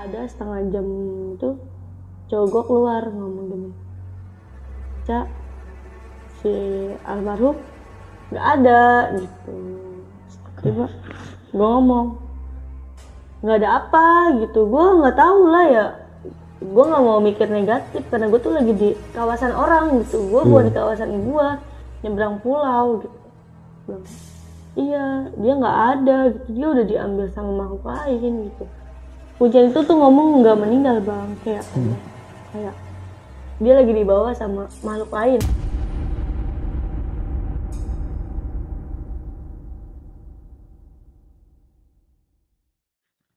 ada setengah jam itu cowok gue keluar ngomong gini, Cak, si almarhum nggak ada gitu. Tiba gue ngomong nggak ada apa gitu, gue nggak tahu lah ya, gue nggak mau mikir negatif karena gue tuh lagi di kawasan orang gitu, gue bukan di kawasan gue, nyebrang pulau gitu. Bilang, iya dia nggak ada gitu, dia udah diambil sama makhluk lain gitu. Hujan itu tuh ngomong nggak meninggal bang, kayak dia lagi dibawa sama makhluk lain.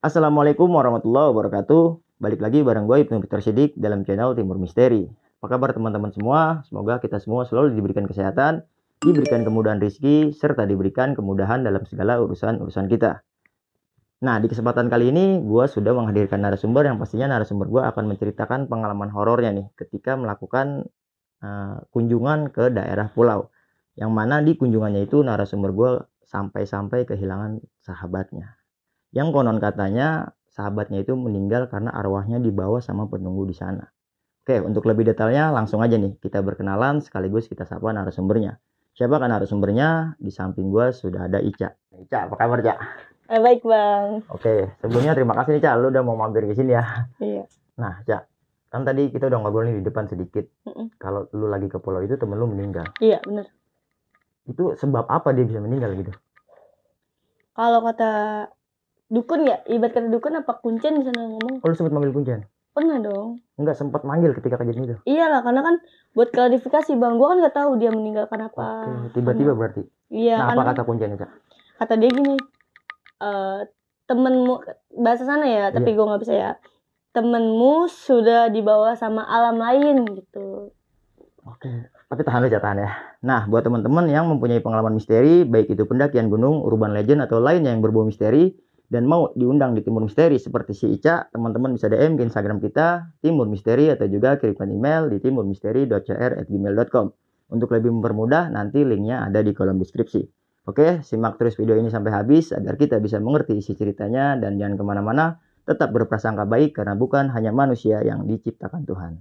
Assalamualaikum warahmatullahi wabarakatuh. Balik lagi bareng gue Ibnu Victor Siddiq dalam channel Timur Misteri. Apa kabar teman-teman semua? Semoga kita semua selalu diberikan kesehatan, diberikan kemudahan rezeki, serta diberikan kemudahan dalam segala urusan kita. Nah, di kesempatan kali ini gue sudah menghadirkan narasumber yang pastinya narasumber gue akan menceritakan pengalaman horornya nih ketika melakukan kunjungan ke daerah pulau. Yang mana di kunjungannya itu narasumber gue sampai-sampai kehilangan sahabatnya. Yang konon katanya sahabatnya itu meninggal karena arwahnya dibawa sama penunggu di sana. Oke, untuk lebih detailnya langsung aja nih kita berkenalan sekaligus kita sapa narasumbernya. Siapa kan narasumbernya? Di samping gue sudah ada Ica. Ica, apa kabar, Cak? Baik bang. Oke, sebelumnya terima kasih nih, Cak, lu udah mau mampir ke sini ya. Iya. Nah, Cak, kan tadi kita udah ngobrol nih di depan sedikit. Kalau lu lagi ke pulau itu temen lu meninggal. Iya benar. Itu sebab apa dia bisa meninggal gitu? Kalau kata dukun ya, ibarat kata dukun apa kuncen di sana ngomong? Oh, lu sempat manggil kuncen? Pernah dong. Enggak sempat manggil ketika kejadian itu? Iyalah, karena kan buat klarifikasi bang, gue kan nggak tahu dia meninggal karena apa. Oke, tiba-tiba berarti. Iya. Nah, kan, apa kata kuncen, Cak? kata dia gini, temenmu, bahasa sana ya, tapi Iya. gue nggak bisa ya. Temenmu sudah dibawa sama alam lain gitu. Oke, tapi tahan aja, tahan ya. Nah, buat teman-teman yang mempunyai pengalaman misteri, baik itu pendakian gunung, urban legend, atau lainnya yang berbau misteri, dan mau diundang di Timur Misteri seperti si Ica, teman-teman bisa DM ke Instagram kita, Timur Misteri, atau juga kirimkan email di timurmisteri.cr@gmail.com. Untuk lebih mempermudah, nanti linknya ada di kolom deskripsi. Oke, simak terus video ini sampai habis, agar kita bisa mengerti isi ceritanya, dan jangan kemana-mana, tetap berprasangka baik, karena bukan hanya manusia yang diciptakan Tuhan.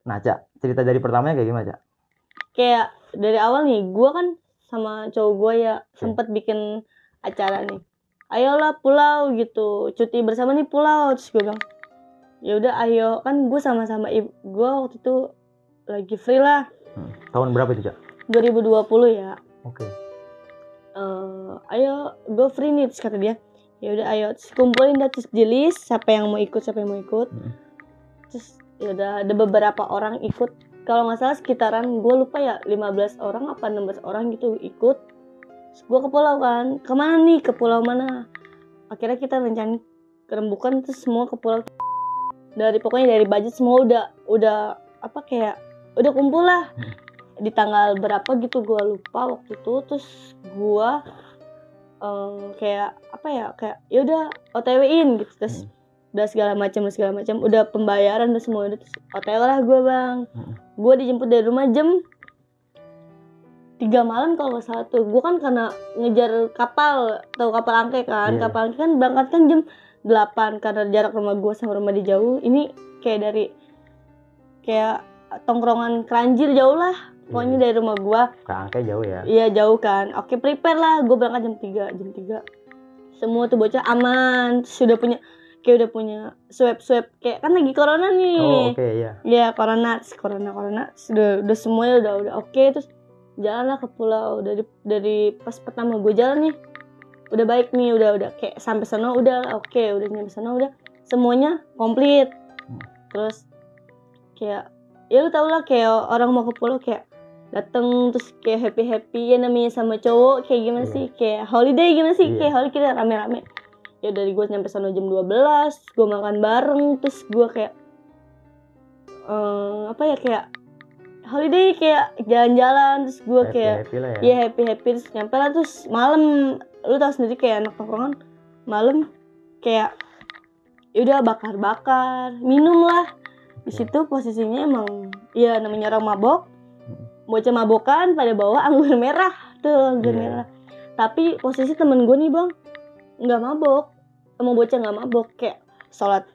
Nah, Cak, cerita dari pertamanya kayak gimana, Cak? Kayak dari awal nih, gue kan sama cowok gue ya sempet bikin acara nih. Ayolah pulau gitu, cuti bersama nih pulau. Terus gue bilang, ya udah ayo, kan gue sama-sama gue waktu itu lagi free lah. Tahun berapa itu, Cak? 2020 ya. Oke. Ayo gue free nih, terus kata dia, ya udah ayo, terus kumpulin dah, terus di list siapa yang mau ikut. Terus ya udah ada beberapa orang ikut, kalau nggak salah sekitaran, gue lupa ya, 15 orang apa 16 orang gitu ikut. Terus gue ke pulau kan, kemana nih, ke pulau mana? Akhirnya kita rencana kerembukan, terus semua ke pulau. Pokoknya dari budget semua udah apa, kayak udah kumpul lah. Di tanggal berapa gitu gue lupa waktu itu. Terus gue kayak apa ya, kayak ya udah OTW-in gitu. Terus udah segala macam udah pembayaran udah semua, udah OTW lah gue bang. Gue dijemput dari rumah jam 3 malam kalau nggak salah tuh. Gue kan karena ngejar kapal, tahu kapal angke kan. Kapal angke kan berangkat kan jam 8, karena jarak rumah gue sama rumah dia jauh. Ini kayak tongkrongan Keranjir jauh lah pokoknya dari rumah gue. Ke angke jauh ya? Iya jauh kan. Oke, prepare lah, gue berangkat jam 3. Semua tuh bocah aman, sudah punya swab kayak kan lagi corona nih. Oh, oke, iya. Iya, corona sudah semuanya udah oke. Terus jalanlah ke pulau. Dari pas pertama gue jalan nih udah baik nih, udah kayak sampai sana udah oke, udah nyampe sana udah semuanya komplit. Terus kayak ya lu tau lah kayak orang mau ke pulau kayak dateng terus kayak happy ya namanya sama cowok kayak gimana sih kayak holiday gimana sih kayak holiday kita rame-rame. Ya dari gue nyampe sana jam 12, gue makan bareng, terus gue kayak kayak holiday kayak jalan-jalan, terus gue kayak happy terus nyampe lah, terus malam lu tau sendiri kayak anak tongkrongan malam kayak udah bakar minum lah di situ. Posisinya emang ya namanya orang mabok, bocah mabokan pada bawa anggur merah tuh merah. Tapi posisi temen gue nih bang nggak mabok, emang bocah nggak mabok, kayak sholat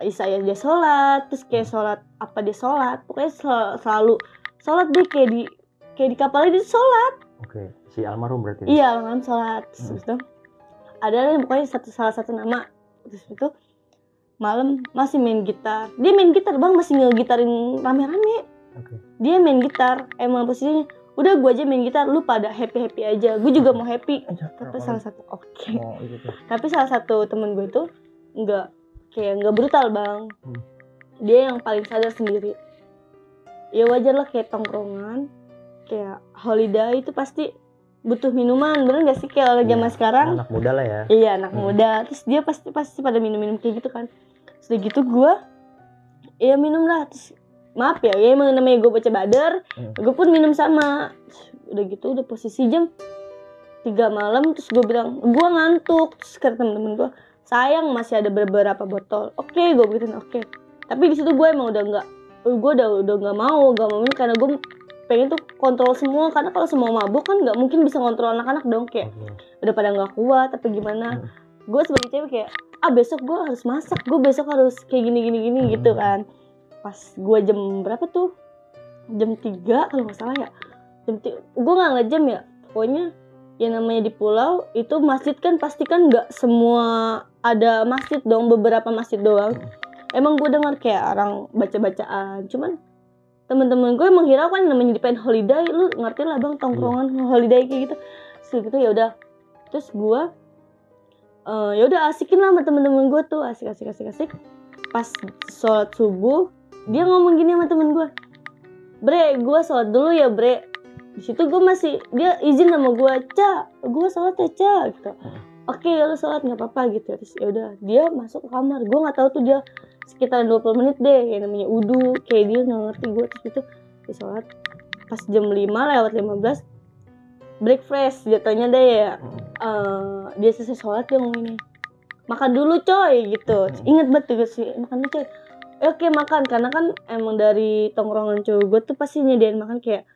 isya ya dia sholat, terus kayak sholat apa dia sholat, pokoknya selalu sholat deh kayak di kapalnya dia sholat. Oke, si almarhum berarti? Iya, almarhum sholat. Terus itu ada pokoknya salah satu nama. Terus itu malam masih main gitar, dia main gitar bang, masih ngegitarin rame-rame. Dia main gitar, emang posisinya udah gue aja main gitar, lu pada happy aja, gue juga mau happy. Tapi salah satu tapi salah satu temen gue itu nggak brutal bang, dia yang paling sadar sendiri. Ya wajar lah kayak tongkrongan, kayak holiday itu pasti butuh minuman, bener nggak sih kayak orang zaman sekarang? Anak muda lah ya. Iya anak muda, terus dia pasti pada minum kayak gitu kan. Sudah gitu gue, ya minum lah, terus maaf ya emang namanya gue baca badar, gue pun minum sama. Udah gitu udah posisi jam 3 malam, terus gue bilang gue ngantuk, terus kata temen-temen gue sayang masih ada beberapa botol. Oke, gue bikin oke. Tapi di situ gue emang udah nggak mau minum karena gue pengen tuh kontrol semua, karena kalau semua mabuk kan nggak mungkin bisa kontrol anak-anak dong, kayak udah pada nggak kuat tapi gimana. Gue sebagai cewek kayak besok gue harus masak, gue besok harus kayak gini gitu kan. Pas gue jam berapa tuh, jam 3 kalau nggak salah ya, jam 3 gue nggak ngejam ya, pokoknya yang namanya di pulau itu masjid kan pasti kan nggak semua ada masjid dong, beberapa masjid doang. Emang gue dengar kayak orang baca-bacaan, cuman temen-temen gue emang hiraukan namanya di pen holiday, lu ngerti lah bang tongkrongan holiday kayak gitu. Terus gitu ya udah, terus gue ya udah asikin lah sama temen-temen gue tuh, asik. Pas sholat subuh dia ngomong gini sama temen gue, bre gue sholat dulu ya bre. Di situ gue masih, dia izin sama gue, gue sholat ya gitu. Oke, lu sholat nggak apa-apa gitu. Terus ya udah dia masuk ke kamar, gue nggak tahu tuh dia sekitar 20 menit deh yang namanya wudu, kayak dia nggak ngerti gue. Terus itu dia sholat pas jam 5:15 breakfast jatuhnya deh ya. Dia selesai sholat dia ngomong ini, makan dulu coy gitu. Ingat banget tuh sih, makan dulu coy. Oke makan, karena kan emang dari tongkrongan cowok gue tuh pasti nyediain makan kayak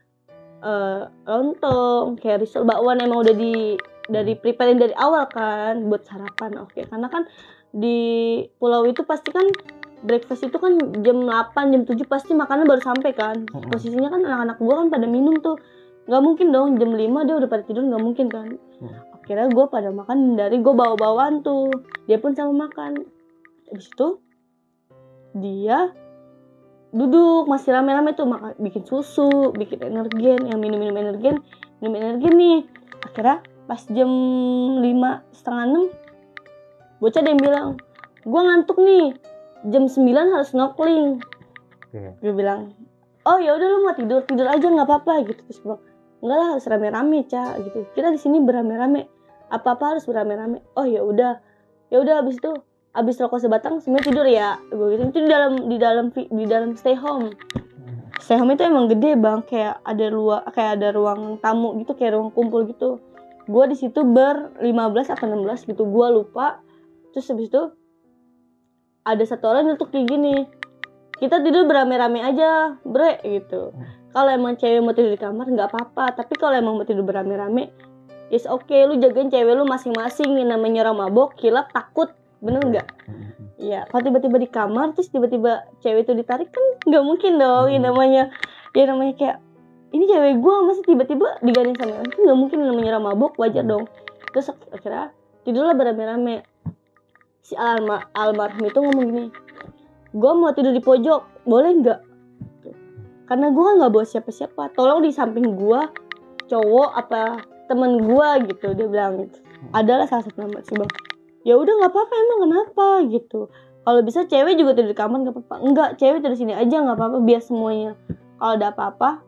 lontong, kayak risol, bakwan, emang udah dari preparein dari awal kan buat sarapan. Oke, karena kan di pulau itu pasti kan breakfast itu kan jam 8, jam 7 pasti makanan baru sampai kan. Posisinya kan anak-anak gue kan pada minum tuh, nggak mungkin dong jam 5 dia udah pada tidur, nggak mungkin kan. Akhirnya gue pada makan, dari gue bawa-bawaan tuh, dia pun sama makan. Habis itu dia duduk masih rame-rame tuh, bikin susu, bikin energen, yang minum energen nih. Akhirnya pas jam 5:30 bocah ada yang bilang, gue ngantuk nih, jam 9 harus snorkeling. Dia bilang, oh ya udah lu mau tidur aja nggak apa-apa gitu. Terus bilang, enggak lah harus rame-rame gitu, kita di sini berame-rame, apa-apa harus berame-rame. Oh ya udah abis rokok sebatang semuanya tidur ya, gue gitu. Itu di dalam stay home itu emang gede bang, kayak ada ruang tamu gitu, kayak ruang kumpul gitu. Gue di situ 15 atau 16 gitu, gue lupa. Terus habis itu ada satu orang nyetuk kayak gini, kita tidur berame-rame aja bre gitu. Kalau emang cewek mau tidur di kamar nggak apa-apa, tapi kalau emang mau tidur berame-rame yes okay, lu jagain cewek lu masing-masing. Yang namanya orang mabok, kilap, takut, bener nggak? Ya kalau tiba-tiba di kamar terus tiba-tiba cewek itu ditarik kan nggak mungkin dong. Yang namanya kayak ini cewek gue masih tiba-tiba digandeng sama orang, nggak mungkin. Namanya orang mabok, wajar dong. Terus akhirnya tidurlah berame-rame. Si almarhum itu ngomong gini, gue mau tidur di pojok, boleh nggak? Karena gue nggak bawa siapa-siapa, tolong di samping gue cowok apa temen gue gitu. Dia bilang gitu. Adalah salah satu nama sih bang. Ya udah nggak apa-apa, emang kenapa gitu. Kalau bisa cewek juga tidur di kamar nggak apa-apa. Enggak, cewek tidur sini aja nggak apa-apa, biar semuanya kalau ada apa-apa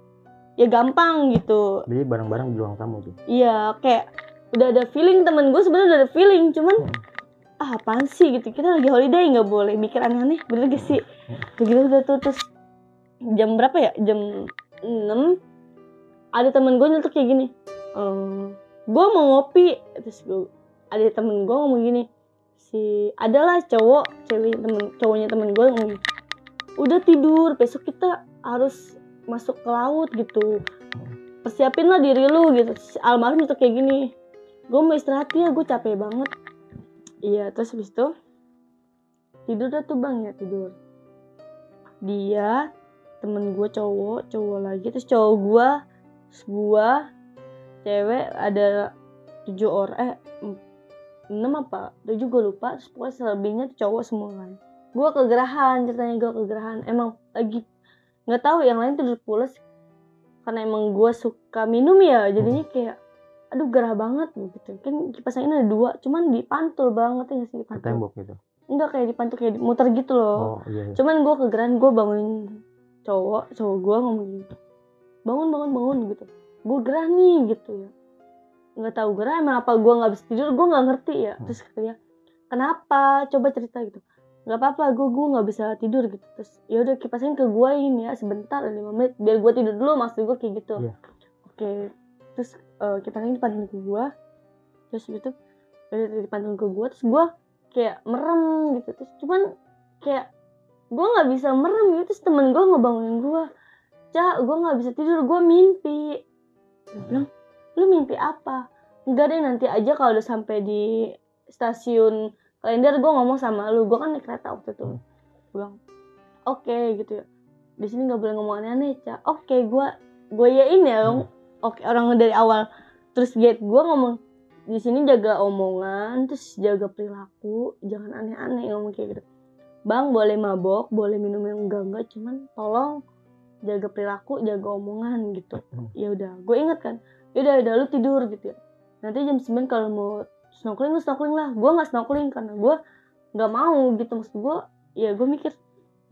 ya gampang gitu. Jadi bareng-bareng di ruang tamu tuh. Iya, kayak udah ada feeling, temen gue sebenarnya udah ada feeling, cuman apaan sih gitu, kita lagi holiday nggak boleh mikir aneh-aneh, bener gak sih? Begitu udah tuh, terus jam berapa ya, jam 6 ada temen gue nyetok kayak gini, gue mau ngopi, terus ada temen gue ngomong gini, adalah cowoknya temen gue ngomong gini, udah tidur, besok kita harus masuk ke laut gitu, persiapin lah diri lu gitu. Almarhum itu kayak gini, gue mau istirahat ya, gue capek banget. Iya, terus habis itu tidur dah tuh bang, ya tidur. Dia temen gue cowok lagi, terus cowok gue, terus gue cewek, ada 7 orang, 6 apa 7 gue lupa, terus pokoknya selebihnya cowok semua kan. Gue kegerahan, ceritanya gue kegerahan, emang lagi nggak tahu, yang lain tidur pules karena emang gue suka minum ya, jadinya kayak aduh gerah banget gitu. Kan kipas angin ada 2, cuman dipantul banget ya sih, dipantul. Tembok gitu. Enggak, kayak dipantul, kayak muter gitu loh. Oh iya. Cuman gue kegerahan, gue bangunin cowok gue ngomong gitu, bangun gitu. Gue gerah nih gitu ya. Nggak tahu gerah emang apa, gue nggak bisa tidur, gue nggak ngerti ya. Terus katanya, kenapa? Coba cerita gitu. Nggak apa-apa, gue nggak bisa tidur gitu. Terus ya udah kipasin ke gue ini ya sebentar, 5 menit biar gue tidur dulu, maksud gue kayak gitu. Yeah. Oke. Terus kipasin dipantul ke gue, terus gitu dipantul ke gue, terus gue kayak merem gitu. Terus cuman kayak gue nggak bisa merem gitu. Terus temen gue ngebangunin gue, Cak, gue nggak bisa tidur, gue mimpi. Gue bilang, lu mimpi apa? Enggak deh, nanti aja kalau udah sampai di stasiun Klender gue ngomong sama lu. Gue kan naik kereta waktu itu. Gue bilang, oke gitu ya, di sini nggak boleh ngomong aneh-aneh, Cak. Oke, gue yain ya. Oke, orang dari awal. Terus gue ngomong, di sini jaga omongan, terus jaga perilaku, jangan aneh-aneh, ngomong kayak gitu. Bang, boleh mabok, boleh minum yang enggak, cuman tolong jaga perilaku, jaga omongan gitu. Ya udah, gue inget kan. Ya udah lu tidur gitu ya. Nanti jam 9 kalau mau snorkeling lah. Gue nggak snorkeling karena gue nggak mau gitu. Maksud gue, ya gue mikir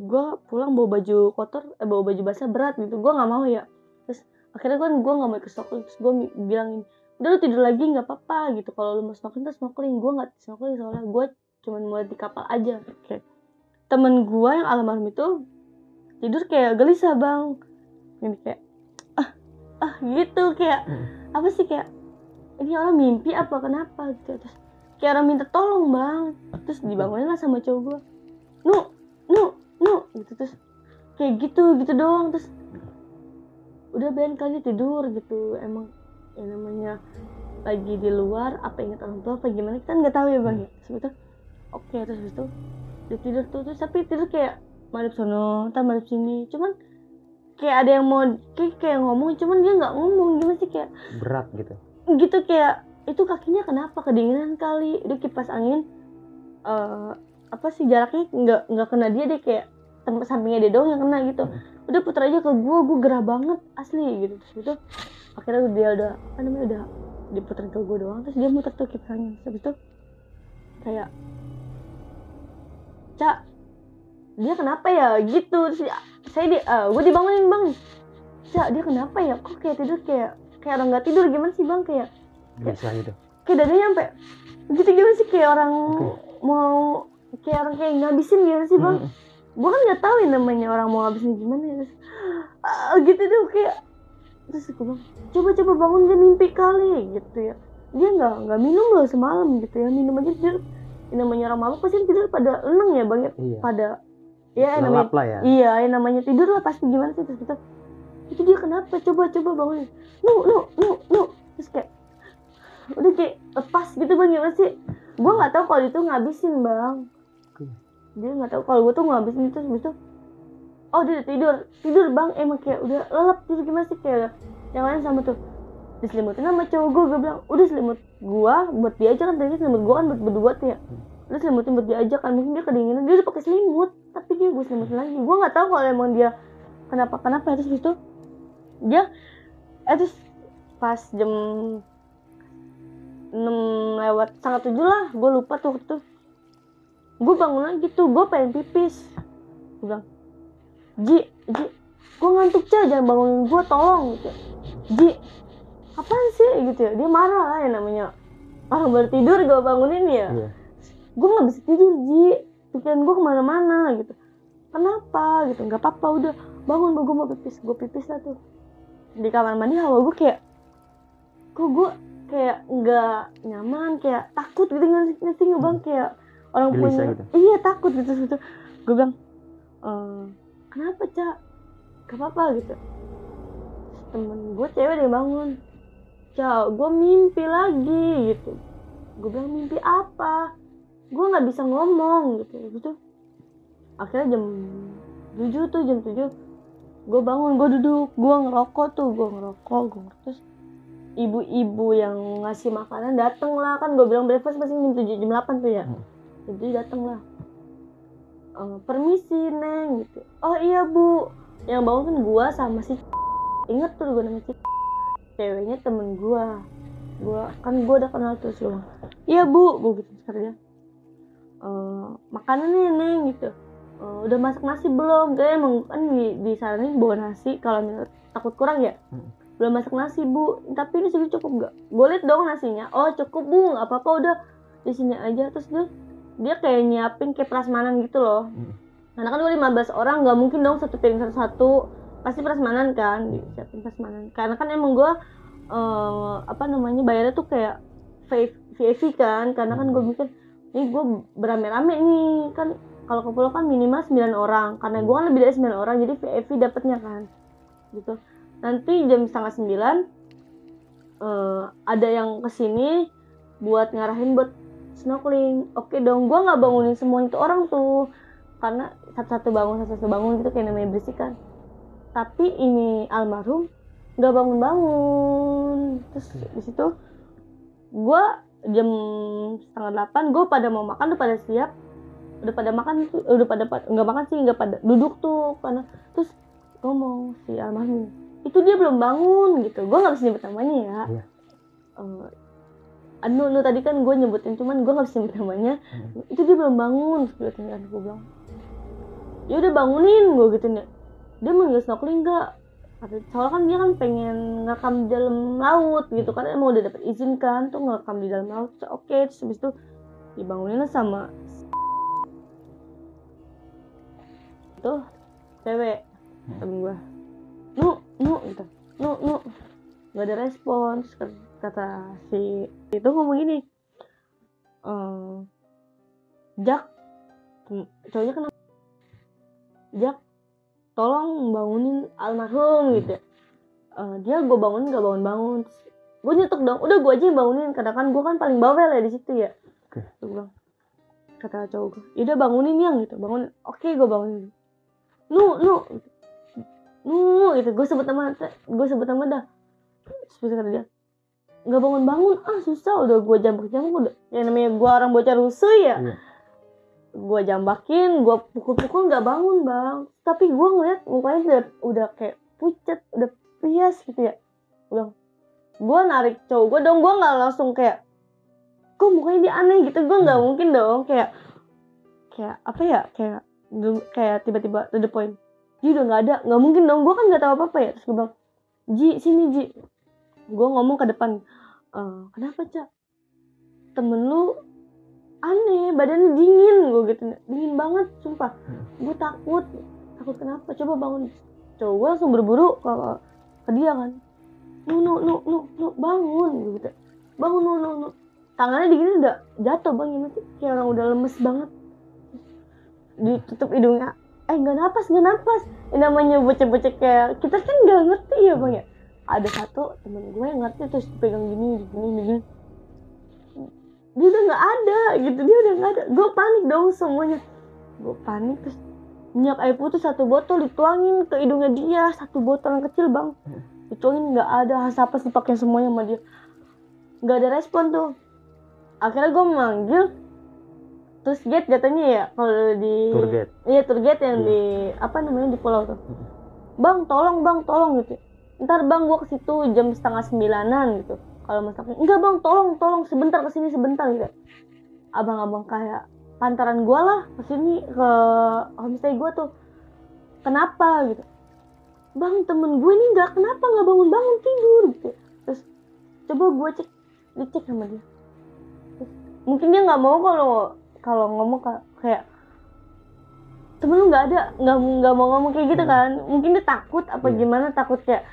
gue pulang bawa baju kotor, bawa baju basah berat gitu. Gue nggak mau ya. Terus akhirnya gue nggak mau ikut snorkeling. Terus gue bilangin, udah lu tidur lagi nggak apa-apa gitu. Kalau lu mau snorkeling, terus snorkeling. Gue nggak snorkeling soalnya gue cuma mau di kapal aja. Kayak temen gue yang almarhum itu tidur kayak gelisah bang. Ini kayak gitu, kayak apa sih, kayak ini orang mimpi apa kenapa gitu. Terus kayak orang minta tolong bang. Terus dibangunin lah sama cowok gue, nu gitu. Terus kayak gitu doang. Terus udah biarin kali tidur gitu. Emang ya namanya lagi di luar, apa ingat orang tua apa gimana kita nggak tahu ya bang ya. Terus itu oke, terus itu dia tidur tuh. Terus tapi tidur kayak madep sono, entar madep sini. Cuman kayak ada yang mau kayak ngomong, cuman dia nggak ngomong, gimana sih, kayak berat gitu, kayak itu kakinya kenapa kedinginan kali. Itu kipas angin apa sih jaraknya nggak kena dia deh, kayak tempat sampingnya dia doang yang kena gitu. Udah putar aja ke gue gerah banget asli gitu. Terus itu akhirnya dia udah diputar ke gue doang. Terus dia muter tuh kipas angin. Terus itu kayak, Cak, dia kenapa ya gitu. Terus gue dibangunin bang, Cak, dia kenapa ya, kok kayak tidur kayak orang nggak tidur, gimana sih bang, kayak bisa gitu, kayak dadanya sampai gitu, gimana sih, kayak orang mau kayak orang kayak ngabisin, gimana sih bang. Gue kan nggak tahu yang namanya orang mau ngabisin gimana ya. Terus gitu tuh kayak, terus gue bilang, coba bangun, dia mimpi kali gitu ya. Dia nggak minum loh semalam gitu ya, minum aja tidur. Yang namanya orang mabuk pasti tidur pada lenang ya bang ya. Iya. Pada ya namanya ya. Iya, yang namanya tidur lah pasti, gimana sih. Terus kita, itu dia kenapa, coba bangun, no. Terus kayak udah kayak lepas gitu bang, gimana sih. Gue nggak tahu kalau itu ngabisin bang. Dia nggak tahu kalau gue tuh ngabisin. Terus gitu, oh dia udah tidur bang, emang kayak udah lelap gitu, gimana sih, kayak yang lain sama tuh diselimutin sama cowok gue bilang, udah selimut gue buat dia aja kan, tadi selimut gue kan buat berdua tuh ya. Udah selimutin buat dia aja kan, mungkin dia kedinginan, dia udah pakai selimut, tapi dia gue selimutin lagi. Gue nggak tahu kalau emang dia kenapa. Terus gitu dia terus pas jam 6 lewat setengah 7 lah, gue lupa tuh Gue bangun lagi tuh, gue pengen pipis. Gue bilang, Ji, gue ngantuk Ca, jangan bangunin gue, tolong gitu. Ji, apaan sih gitu ya, dia marah lah ya, namanya orang baru tidur gue bangunin ya. Gue nggak bisa tidur Ji, pikiran gue kemana-mana gitu. Kenapa gitu? Nggak apa-apa, udah bangun, gue mau pipis. Gue pipis lah tuh di kamar mandi. Hawa gue kayak, kok gue kayak nggak nyaman, kayak takut gitu, ngerti nggak bang, kayak orang Gelisah punya gitu. iya takut gitu. Gue bilang, kenapa Ca? Gak apa-apa gitu. Terus temen gue cewek dia bangun, Ca, gue mimpi lagi gitu. Gue bilang, mimpi apa? Gue nggak bisa ngomong gitu. Akhirnya jam 7 tuh, jam 7 gue bangun, gue duduk, gue ngerokok. Terus ibu-ibu yang ngasih makanan dateng lah, kan gue bilang breakfast pasti jam 7, jam 8 tuh ya. Jadi dateng lah, permisi Neng gitu. Oh iya Bu, yang bangun kan gue sama si inget tuh gue namanya ceweknya temen gue kan gue udah kenal tuh semua. Iya Bu, gue gitu sekarang dia, makanan nih Neng gitu. Udah masak nasi belum? Dia emang kan disaranin bawa nasi kalau takut kurang ya. Belum masak nasi Bu, tapi ini sudah cukup nggak? Boleh dong nasinya. Oh cukup Bu, nggak apa-apa, udah di sini aja. Terus dia kayak nyiapin kayak prasmanan gitu loh. Karena kan gue 15 orang, nggak mungkin dong satu piring satu-satu, pasti prasmanan kan, disiapin prasmanan. Karena kan emang gue bayarnya tuh kayak VIP kan, karena kan gue mikir ini gue berame-rame nih kan. Kalau ke pulau kan minimal 9 orang, karena gue kan lebih dari 9 orang, jadi VIP dapetnya kan gitu. Nanti jam 8:30 ada yang kesini buat ngarahin buat snorkeling. Oke dong, gue nggak bangunin semua itu orang tuh, karena satu-satu bangun gitu, kayak namanya berisik kan. Tapi ini almarhum nggak bangun. Terus di situ gue jam 7:30 gue pada mau makan, udah pada siap, udah pada makan, udah pada nggak makan sih, nggak pada duduk tuh karena. Terus ngomong si almarhum itu dia belum bangun gitu. Gue nggak bisa nyebut namanya ya. Nu tadi kan gue nyebutin, cuman gue nggak bisa nyebut namanya. Itu dia belum bangun. Terus gue bilang, ya udah bangunin gue gitu nih. Dia mau snorkeling nggak? Soalnya kan dia kan pengen ngerekam di dalam laut gitu kan, emang udah dapet izin kan tuh ngerekam di dalam laut. Oke, terus habis itu dibangunin sama itu cewek temen gue, nu gitu, nu nggak ada respon. Terus kata si itu ngomong gini, Jak, cowoknya kenapa? Jak, tolong bangunin almarhum gitu. Dia gue bangunin nggak bangun. Gue nyetok dong, udah gue aja yang bangunin, karena kan gue kan paling bawel ya di situ ya. Gue bilang, kata cowok gue, yaudah bangunin yang gitu, bangunin. Oke, gue bangunin. Nu gitu, gue sebut nama dah. Terus bisa kata dia, nggak bangun, susah, udah gue jambak udah, yang namanya gue orang bocah rusuh ya. Gue jambakin, gue pukul nggak bangun bang. Tapi gue ngeliat mukanya udah kayak pucat, udah pias gitu ya. Gue narik cowok gue dong, gue nggak langsung kayak, kok mukanya dia aneh gitu, gue nggak mungkin dong kayak apa ya, kayak tiba-tiba to the point. Ji udah nggak mungkin dong, gue kan nggak tahu apa ya. Terus gue bilang, Ji sini Ji, gue ngomong ke depan, kenapa Cak, temen lu aneh, badannya dingin, gue gitu, dingin banget sumpah. Gue takut kenapa, coba bangun. Cowok gue langsung berburu ke dia kan, nu bangun, gue gitu, bangun nu. Tangannya digini udah jatuh bang, gimana sih, kayak orang udah lemes banget. Ditutup hidungnya, nggak napas. Ini namanya bocah-bocah kayak kita kan nggak ngerti ya bang ya. Ada satu temen gue yang ngerti, terus dipegang gini. Dia udah nggak ada gitu, gue panik dong semuanya. Gue panik, terus minyak air putih 1 botol dituangin ke hidungnya dia, 1 botol yang kecil bang, dituangin, nggak ada, hasapas dipakai semuanya sama dia, nggak ada respon tuh. Akhirnya gue manggil terus gate jatuhnya ya, kalau di tour gate yang di di pulau tuh. Bang tolong gitu, ntar bang gue ke situ jam 8:30 gitu. Kalau masaknya, enggak bang, tolong sebentar kesini sebentar gitu. Abang-abang kayak pantaran gue lah kesini ke homestay gue tuh. Kenapa gitu? Bang, temen gue ini kenapa nggak bangun tidur gitu. Terus coba gue dicek sama dia. Terus, mungkin dia nggak mau kalau ngomong kayak temen lu nggak mau ngomong kayak gitu kan. Mungkin dia takut apa gimana, takut kayak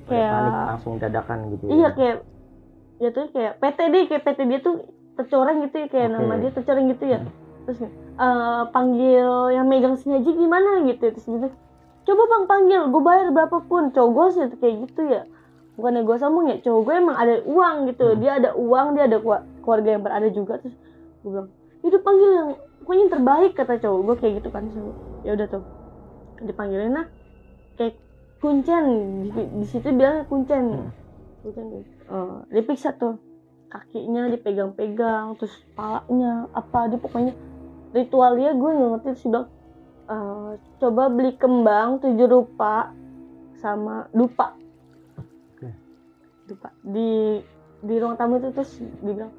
panik langsung dadakan gitu. Iya, kayak jatuhnya kayak PT dia tuh tercoreng gitu ya, kayak nama dia tercoreng gitu ya. Terus panggil yang megang sini aja gimana gitu. Terus gitu, coba bang panggil, gue bayar berapapun. Cowok gue sih kayak gitu ya, bukannya gue sombong ya, cowok gue emang ada uang gitu. Dia ada uang, dia ada keluarga yang berada juga. Terus gue bilang, itu panggil yang pokoknya yang terbaik, kata cowok gue kayak gitu kan. Ya udah tuh dipanggilin lah, kayak kuncen di situ bilangnya kuncen. Diperiksa tuh kakinya, dipegang-pegang, terus kepalanya apa, dia pokoknya ritualnya gue nggak ngerti. Terus bilang coba beli kembang 7 rupa sama dupa. Dupa di ruang tamu itu. Terus dibilang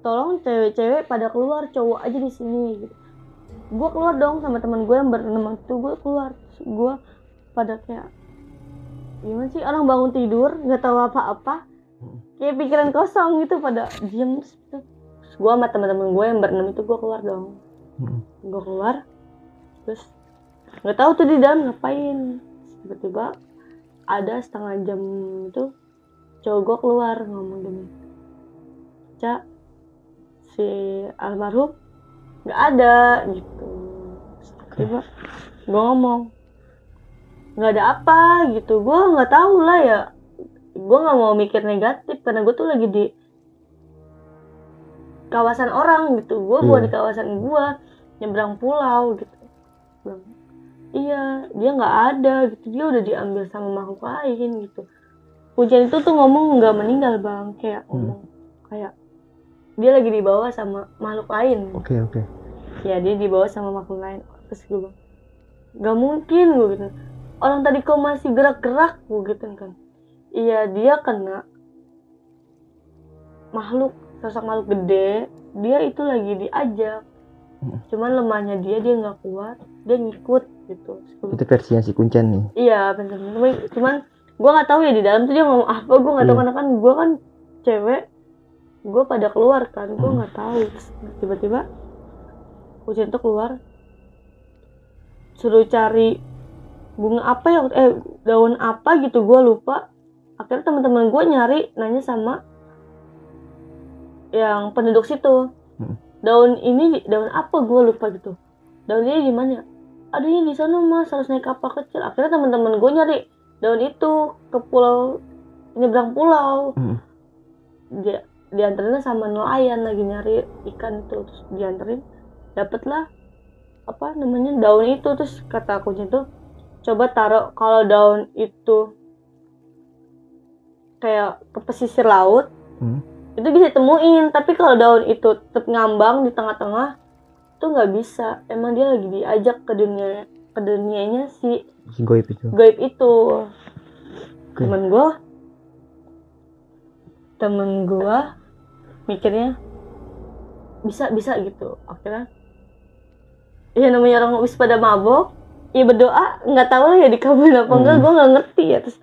tolong cewek-cewek pada keluar, cowok aja di sini gitu. Gue keluar dong sama teman gue yang berenam itu, gue keluar. Terus gue pada kayak gimana sih, orang bangun tidur nggak tahu apa-apa, kayak pikiran kosong gitu, pada diem. Terus gue sama teman-teman gue yang berenam itu, gue keluar dong. Gue keluar, terus nggak tahu tuh di dalam ngapain. Tiba-tiba ada setengah jam itu cowok gue keluar ngomong gini, Cak, si almarhum nggak ada gitu. Tiba gue ngomong, nggak ada apa gitu. Gue nggak tahu lah ya, gue nggak mau mikir negatif karena gue tuh lagi di kawasan orang gitu. Gue bukan di kawasan gue, nyebrang pulau gitu. Bilang, iya dia nggak ada gitu, dia udah diambil sama makhluk lain gitu. Kuncen itu tuh ngomong nggak meninggal bang, kayak ngomong kayak dia lagi dibawa sama makhluk lain. Oke. Ya dia dibawa sama makhluk lain. Terus gue bilang, nggak mungkin gue gitu. Orang tadi kau masih gerak-gerak gue gitu kan. Iya, dia kena sosok makhluk gede. Dia itu lagi diajak. Cuman lemahnya dia nggak kuat, dia ngikut gitu. Itu versinya si Kuncen nih. Iya, bener. Cuman gue nggak tahu ya di dalam tuh dia ngomong apa, gue nggak tahu karena kan gue kan cewek, gue pada keluar kan, gue nggak tahu. Terus, tiba-tiba Kuncen tuh keluar, suruh cari bunga apa ya, daun apa gitu, gue lupa. Akhirnya teman-teman gue nyari, nanya sama yang penduduk situ, daun apa, gue lupa gitu. Daun ini di mana? Adanya di sana mas, harus naik kapal kecil. Akhirnya teman-teman gue nyari daun itu ke pulau, nyebrang pulau. Dia dianterin sama nelayan lagi nyari ikan itu. Terus dianterin, dapatlah apa namanya daun itu. Terus kata akunya tuh, coba taruh, kalau daun itu kayak ke pesisir laut, itu bisa temuin. Tapi kalau daun itu tetap ngambang di tengah-tengah, itu nggak bisa. Emang dia lagi diajak ke dunianya si goib itu. Temen gue mikirnya bisa gitu. Akhirnya ya namanya orang habis pada mabok, ya berdoa, nggak tahu lah ya dikabulin apa enggak, gue nggak ngerti ya. Terus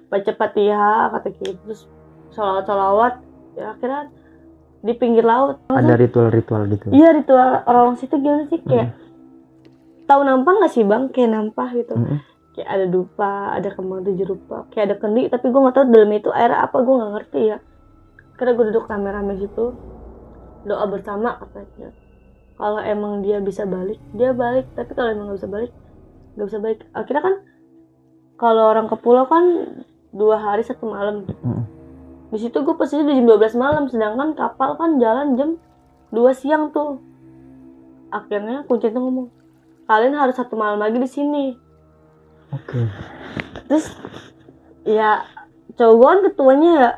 baca Fatihah kata gitu, terus sholawat. Ya akhirnya di pinggir laut ada ritual gitu. Iya, ritual orang situ gimana sih, kayak tahu nampah nggak sih bang, kayak nampah gitu. Kayak ada dupa, ada kembang 7 rupa, kayak ada kendi, tapi gue nggak tahu dalamnya itu air apa, gue nggak ngerti ya. Karena gue duduk rame-rame situ, doa bersama katanya. Kalau emang dia bisa balik, dia balik. Tapi kalau emang nggak bisa balik. Akhirnya kan kalau orang ke pulau kan 2 hari 1 malam. Di situ gue posisi di jam 12 malam, sedangkan kapal kan jalan jam 2 siang tuh. Akhirnya Kuncen tuh ngomong, kalian harus 1 malam lagi di sini. Terus ya cowok gue kan ketuanya ya,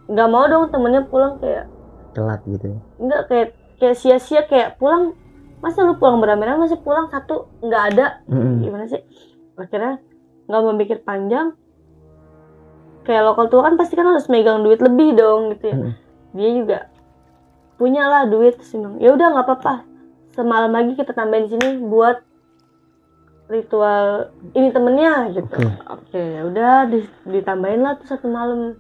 nggak mau dong temennya pulang kayak telat gitu. Enggak, kayak sia-sia, kayak pulang, masa lu pulang beramai-ramai, masa pulang satu nggak ada. Gimana sih. Akhirnya nggak mau mikir panjang, kayak lokal tua kan pasti kan harus megang duit lebih dong gitu ya. Dia juga punya lah duit. Terus bilang, ya udah nggak apa-apa, semalam lagi kita tambahin di sini buat ritual ini temennya gitu. Oke, ya udah ditambahin lah tuh 1 malam.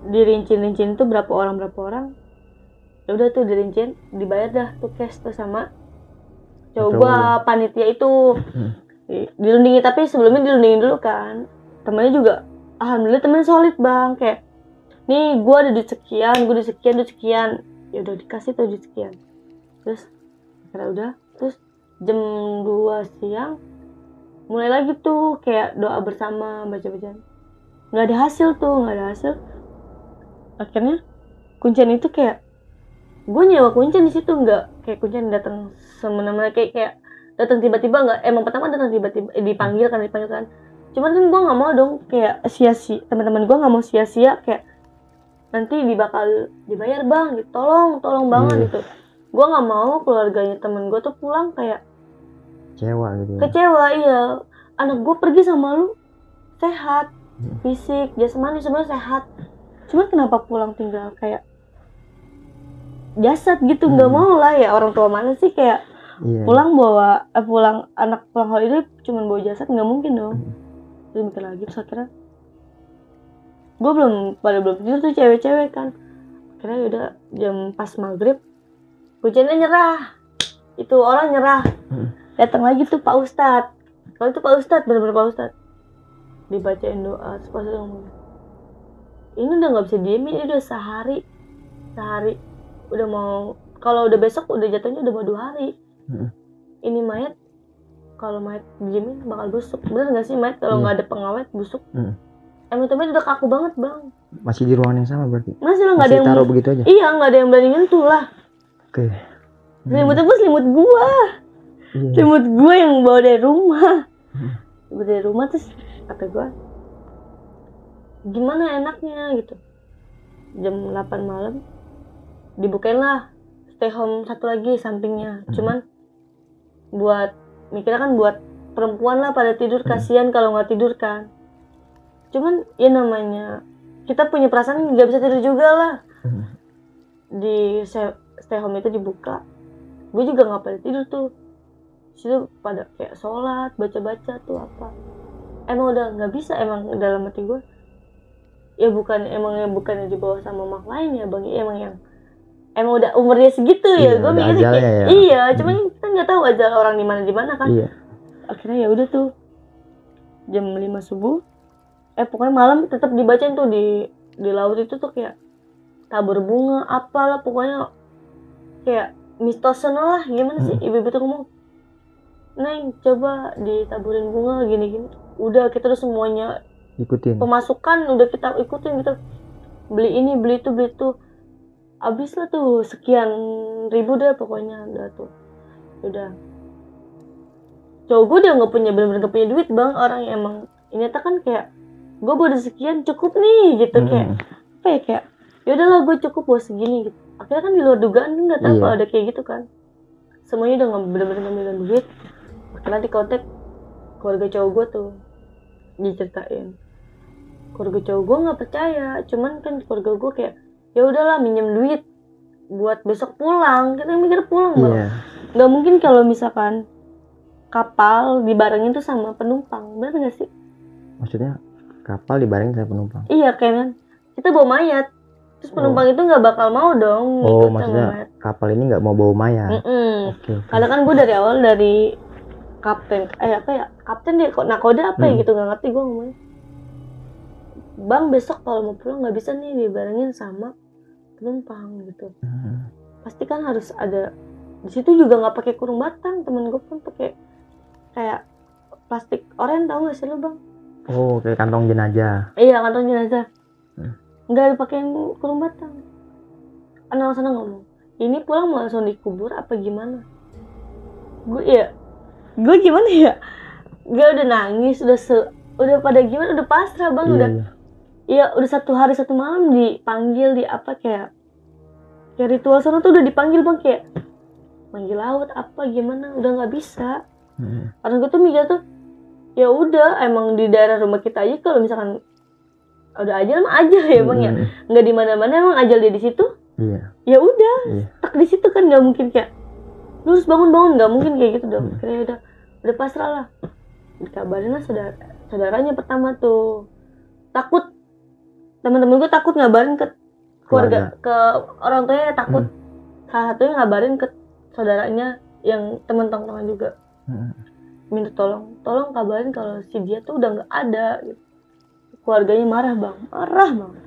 Dirincin tuh berapa orang. Ya udah tuh dirincin, dibayar dah tuh cash tuh sama cowok gua panitia itu. Dirundingin, tapi sebelumnya dirundingin dulu kan. Temennya juga alhamdulillah temen solid bang, kayak nih gua ada duit sekian, ya udah dikasih tuh duit sekian. Terus kira udah, terus jam 2 siang mulai lagi tuh kayak doa bersama, baca-bacaan. Nggak ada hasil. Akhirnya kuncian itu kayak gue nyewa kuncian di situ, nggak kayak kuncian datang semena-mena kayak datang tiba-tiba, nggak. Emang pertama datang tiba-tiba, dipanggil kan. Cuman kan gue nggak mau dong kayak sia-sia, teman-teman gue nggak mau sia-sia kayak nanti bakal dibayar bang gitu, tolong banget gitu. Gue nggak mau keluarganya temen gue tuh pulang kayak kecewa. Iya, anak gue pergi sama lu sehat, fisik jasmani semuanya sehat, cuman kenapa pulang tinggal kayak jasad gitu. Nggak mau lah ya, orang tua mana sih kayak pulang anak pulang holiday cuman bawa jasad, nggak mungkin dong. Terus mikir lagi, terus akhirnya gue belum tidur tuh cewek-cewek kan. Akhirnya udah jam pas maghrib kuncinya nyerah, itu orang nyerah. Datang lagi tuh Pak Ustadz. Kalau itu Pak Ustadz, bener-bener Pak Ustadz, dibacain doa. Terus Pak Ustadz ngomong, ini udah nggak bisa diemin, ini udah sehari udah mau, kalau udah besok udah jatuhnya udah mau 2 hari. Ini mayat, kalau mayat diemin bakal busuk. Bener nggak sih mayat kalau nggak ada pengawet busuk? Emang temen udah kaku banget bang. Masih di ruangan yang sama berarti? Masih lah, nggak ada yang taruh begitu aja? Iya, nggak ada yang berani nyentuh lah. Selimut gua. Selimut gue yang bawa dari rumah. Terus kata gue, gimana enaknya gitu. Jam 8 malam dibukain lah stay home satu lagi sampingnya. Cuman mikirnya kan buat perempuan lah pada tidur, kasihan kalau nggak tidur kan. Cuman ya namanya kita punya perasaan, nggak bisa tidur juga lah. Di stay home itu dibuka, gue juga nggak pada tidur tuh. Situ pada kayak sholat, baca-baca tuh apa. Emang udah nggak bisa, emang dalam hati gue. Ya bukannya di bawah sama mak lain ya bang. Emang udah umurnya segitu ya. Gue mikirnya kayak iya, cuman kita nggak tahu ajal orang di mana kan. Akhirnya ya udah tuh jam 5 subuh. Pokoknya malam tetap dibacain tuh di laut itu tuh kayak tabur bunga apalah, pokoknya kayak mistosono lah. Gimana sih ibu-ibu tuh ngomong, Neng coba ditaburin bunga gini-gini. Udah kita tuh semuanya ikutin, pemasukan udah kita ikutin gitu, beli ini beli itu. Abis lah tuh sekian ribu dah pokoknya. Udah tuh udah cowok gue udah bener-bener nggak punya duit bang. Orang yang emang ini kan kayak gue bawa sekian cukup nih gitu. Kayak apa ya, kayak yaudahlah gue cukup bawa segini gitu. Akhirnya kan di luar dugaan, nggak tahu kalau ada kayak gitu kan. Semuanya udah bener-bener ngambilin duit. Akhirnya di kontak keluarga cowok gue tuh, diceritain. Keluarga cowok gue nggak percaya, cuman kan keluarga gue kayak ya udahlah minjem duit buat besok pulang. Kita mikir pulang malah. Nggak mungkin kalau misalkan kapal dibarengin tuh sama penumpang, bener nggak sih? Maksudnya kapal dibarengin sama penumpang? Iya kan kita bawa mayat, terus penumpang itu nggak bakal mau dong. Maksudnya kapal ini nggak mau bawa mayat. Okay. Karena kan gue dari awal dari kapten kapten deh, nakoda apa ya gitu, nggak ngerti gue ngomongnya. Bang besok kalau mau pulang nggak bisa nih dibarengin sama penumpang gitu. Pasti kan harus ada. Di situ juga nggak pakai kurung batang, temen gue pun pakai kayak plastik oranye, tau nggak sih lo bang? Kayak kantong jenazah. Iya, kantong jenazah. Nggak dipakein kurung batang. Anak sana ngomong, ini pulang mau langsung dikubur apa gimana? Gue gimana ya? Gue udah nangis, udah pada gimana, udah pasrah bang. Udah 1 hari 1 malam dipanggil di apa kayak ritual sana tuh udah dipanggil bang, kayak manggil laut apa gimana, udah nggak bisa. Karena gue tuh mikir tuh ya udah emang di daerah rumah kita aja, kalau misalkan udah ajal mah ajal ya bang ya, nggak di mana-mana emang ajal dia di situ. Ya udah tak di situ kan, nggak mungkin kayak lu harus bangun, nggak mungkin kayak gitu dong. Akhirnya udah pasrah lah, dikabarin lah saudaranya pertama tuh. Takut, teman-teman gue takut ngabarin ke keluarga, ke orang tuanya takut. Salah satunya ngabarin ke saudaranya yang teman tongkrongan juga, minta tolong kabarin kalau si dia tuh udah nggak ada gitu. Keluarganya marah banget.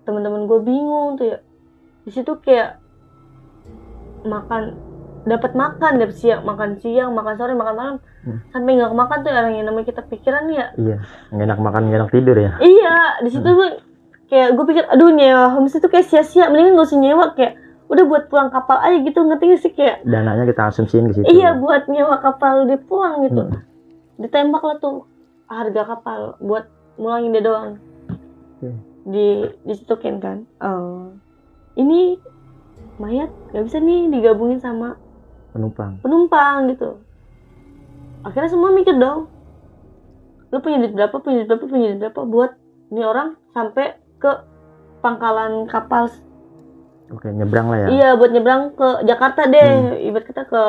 Teman-teman gue bingung tuh ya, di situ kayak dapat siang, makan sore, makan malam, sampai nggak makan tuh orang yang namanya kita pikiran ya. Iya, nggak enak makan, nggak enak tidur ya. Iya, di situ gue kayak gue pikir, aduh nyewa homestay tuh kayak sia-sia, mendingan gak usah nyewa, kayak udah buat pulang kapal aja gitu, ngerti gak sih, kayak dananya kita asumsiin ke situ. Iya, buat nyewa kapal dia pulang gitu. Ditembak lah tuh harga kapal buat mulangin dia doang. Disitukin kan, ini mayat gak bisa nih digabungin sama penumpang gitu. Akhirnya semua mikir dong, lu punya duit berapa buat ini orang sampai ke pangkalan kapal. Oke, nyebrang lah ya. Iya, buat nyebrang ke Jakarta deh, ibarat kita ke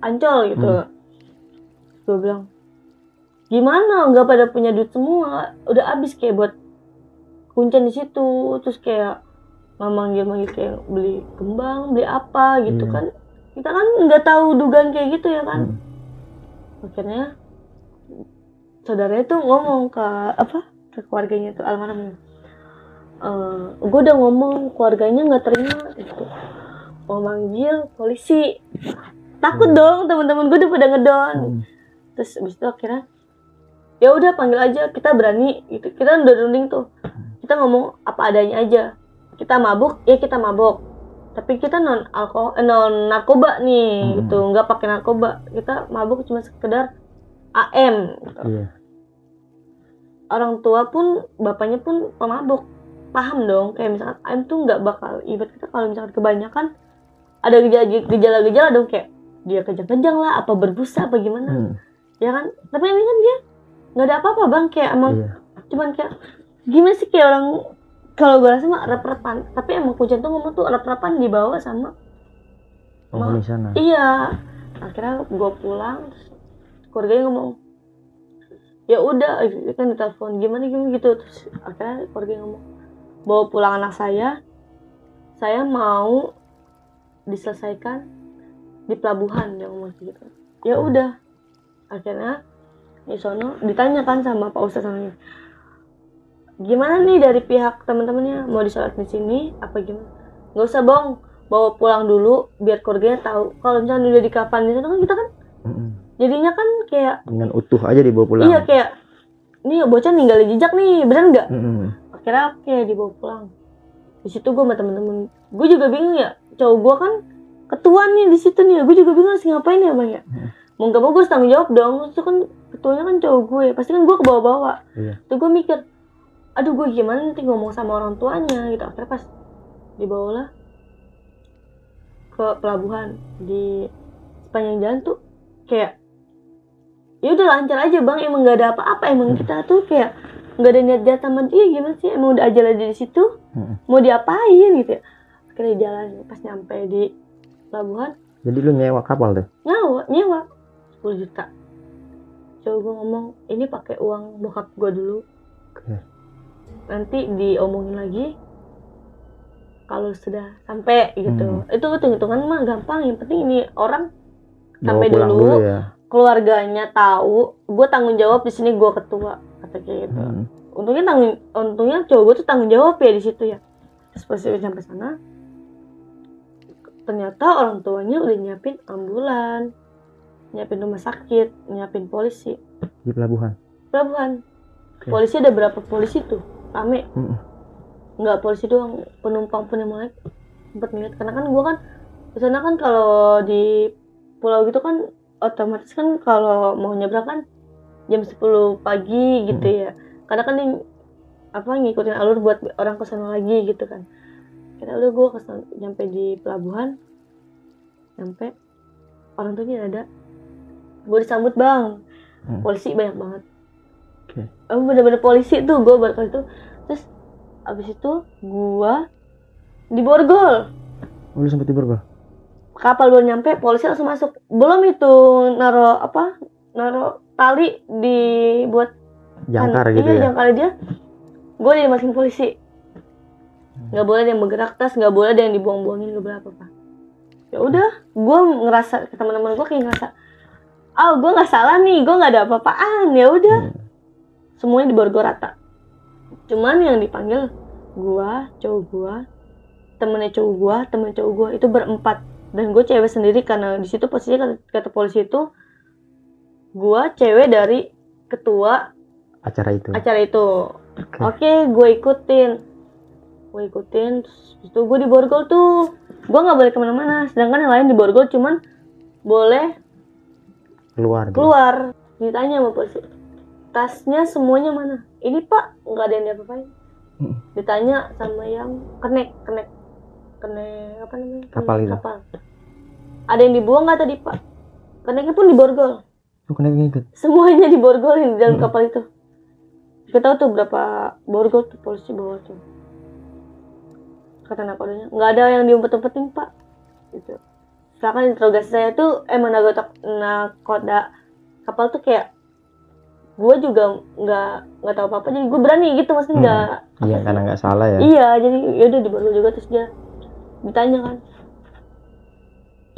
Ancol gitu. Gue bilang, gimana, nggak pada punya duit semua, udah habis kayak buat kuncen di situ, terus kayak manggil kayak beli kembang, beli apa gitu kan. Kita kan nggak tahu dugaan kayak gitu ya kan. Akhirnya saudaranya tuh ngomong ke keluarganya tuh almarhum. Gue udah ngomong, keluarganya nggak terima gitu. Mau manggil polisi. Takut dong, teman-teman gue udah pada ngedon. Terus abis itu akhirnya ya udah panggil aja, kita berani gitu. Kita udah runding tuh. Kita ngomong apa adanya aja. Kita mabuk, ya kita mabuk. Tapi kita non narkoba nih gitu, nggak pakai narkoba. Kita mabuk cuma sekedar AM gitu. Orang tua pun, bapaknya pun pemabuk, paham dong, kayak misalkan AM tuh nggak bakal, ibarat kita kalau misalkan kebanyakan ada gejala-gejala dong, kayak dia kejang-kejang lah, apa berbusa apa gimana, ya kan. Tapi ini kan dia nggak ada apa-apa bang, kayak emang cuman kayak gimana sih, kayak orang, kalau gue rasa mah rep-repan. Tapi emang Kuncen tuh ngomong tuh rep-repan dibawa sama penghuni sana. Iya. Akhirnya gue pulang, keluarganya ngomong, ya udah kan ditelepon gimana gitu. Terus akhirnya keluarga ngomong, bawa pulang anak saya mau diselesaikan di pelabuhan, yang ngomong gitu. Ya udah, akhirnya di sono ditanyakan sama Pak Ustadz sama gimana nih dari pihak teman-temannya, mau disolat di sini apa gimana? Nggak usah bang, bawa pulang dulu biar keluarganya tahu. Kalau misalnya udah di kapal di sana kan kita kan jadinya kan kayak dengan utuh aja dibawa pulang. Iya, kayak nih bocah ninggalin jejak nih, bener nggak? Akhirnya oke, dibawa pulang. Di situ gue sama temen-temen gue juga bingung ya, cowok gue kan ketua nih di situ nih, gue juga bingung harus ngapain ya bang ya. Mau nggak mau gue harus tanggung jawab dong, itu kan ketuanya kan cowok gue, pasti kan gue ke bawah-bawah. Tuh gue mikir, aduh gue gimana nanti ngomong sama orang tuanya gitu. Akhirnya pas dibawalah ke pelabuhan, di sepanjang jalan tuh kayak ya udah lancar aja bang, emang nggak ada apa-apa, emang kita tuh kayak nggak ada niat jahat sama dia, gimana sih, emang udah aja di situ, mau diapain gitu ya. Akhirnya jalan, pas nyampe di pelabuhan. Jadi lu nyewa kapal deh? Nyewa 10 juta. Coba gue ngomong, ini pakai uang bokap gue dulu. Nanti diomongin lagi kalau sudah sampai gitu. Itu hitung-hitungan mah gampang, yang penting ini orang sampai dulu ya. Keluarganya tahu, gue tanggung jawab di sini, gue ketua, kata kayak gitu. Untungnya cowok gue tuh tanggung jawab ya di situ ya. Terus pas sampai sana, ternyata orang tuanya udah nyiapin ambulan, nyiapin rumah sakit, nyiapin polisi di pelabuhan. Polisi ada berapa polisi tuh, rame. Nggak polisi doang, penumpang pun yang naik sempat ngeliat, karena kan gue kan kesana kan kalau di pulau gitu kan otomatis kan kalau mau nyebrang kan jam 10 pagi gitu ya. Karena kan ngikutin alur buat orang kesana lagi gitu kan. Kira udah gue nyampe di pelabuhan, nyampe orang tuanya ada, gue disambut bang, polisi banyak banget. Bener-bener polisi tuh, gue baru kali itu. Terus abis itu gue di borgol. Lu sempet di borgol? kapal baru nyampe, polisi langsung masuk. Belum itu naro tali dibuat Jangkar gitu iya, ya. jangkar dia. Gue dimasukin polisi. Nggak boleh ada yang bergerak tas, nggak boleh ada yang dibuang-buangin, nggak boleh apa-apa. Ya udah, gue ngerasa, teman-teman gue kayak ngerasa, gue nggak salah nih, gue nggak ada apa-apaan. Ya udah, semuanya diborgol rata. Cuman yang dipanggil gue, cowok gue, temennya cowok gue itu berempat. Dan gue cewek sendiri karena di situ posisinya kata polisi itu gue cewek dari ketua Acara itu. Oke, gue ikutin terus itu gue diborgol tuh. Gue nggak boleh kemana-mana, sedangkan yang lain diborgol cuman boleh keluar. Ditanya sama polisi, tasnya semuanya mana? Ini pak, nggak ada yang diapa-apain. Ditanya sama yang kenek apa namanya? Kapal itu. Ada yang dibuang nggak tadi pak? Keneknya pun diborgol. Keneknya ikut. Semuanya diborgolin di dalam kapal itu. Kita tahu tuh berapa borgol tuh polisi bawa tuh. Kata nakodanya, nggak ada yang diumpet-umpetin pak. Gitu. Setelah interogasi saya tuh emang nakoda kapal tuh kayak gue juga nggak tahu apa-apa, jadi gue berani gitu, maksudnya nggak. Iya, karena nggak salah ya. Iya, jadi yaudah diborgol juga. Terus dia ditanya kan,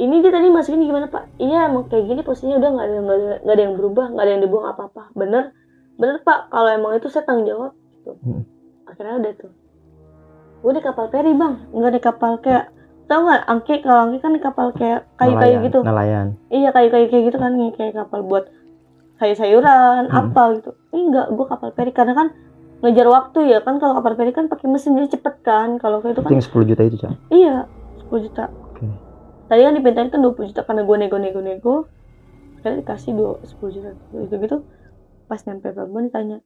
ini dia tadi masukin gimana pak? Iya emang kayak gini posisinya, udah nggak ada yang berubah, nggak ada yang dibuang apa-apa. Bener pak, kalau emang itu saya tanggung jawab gitu. Akhirnya udah tuh gue di kapal feri bang, nggak di kapal kayak, tau nggak kalau angke kan di kapal kayak kayu-kayu gitu. Nelayan. Iya, kayu-kayu kayak gitu kan, kayak kapal buat sayur-sayuran apa gitu. Ini enggak, gue kapal feri karena kan ngejar waktu ya kan. Kalau kapal feri kan pakai mesin jadi cepet kan. Kalau kayak itu kan yang 10 juta itu Cak? Iya, 10 juta. Tadi kan dipintain kan 20 juta karena gue nego. Sekarang dikasih 10 juta gitu. Pas nyampe pelabuhan ditanya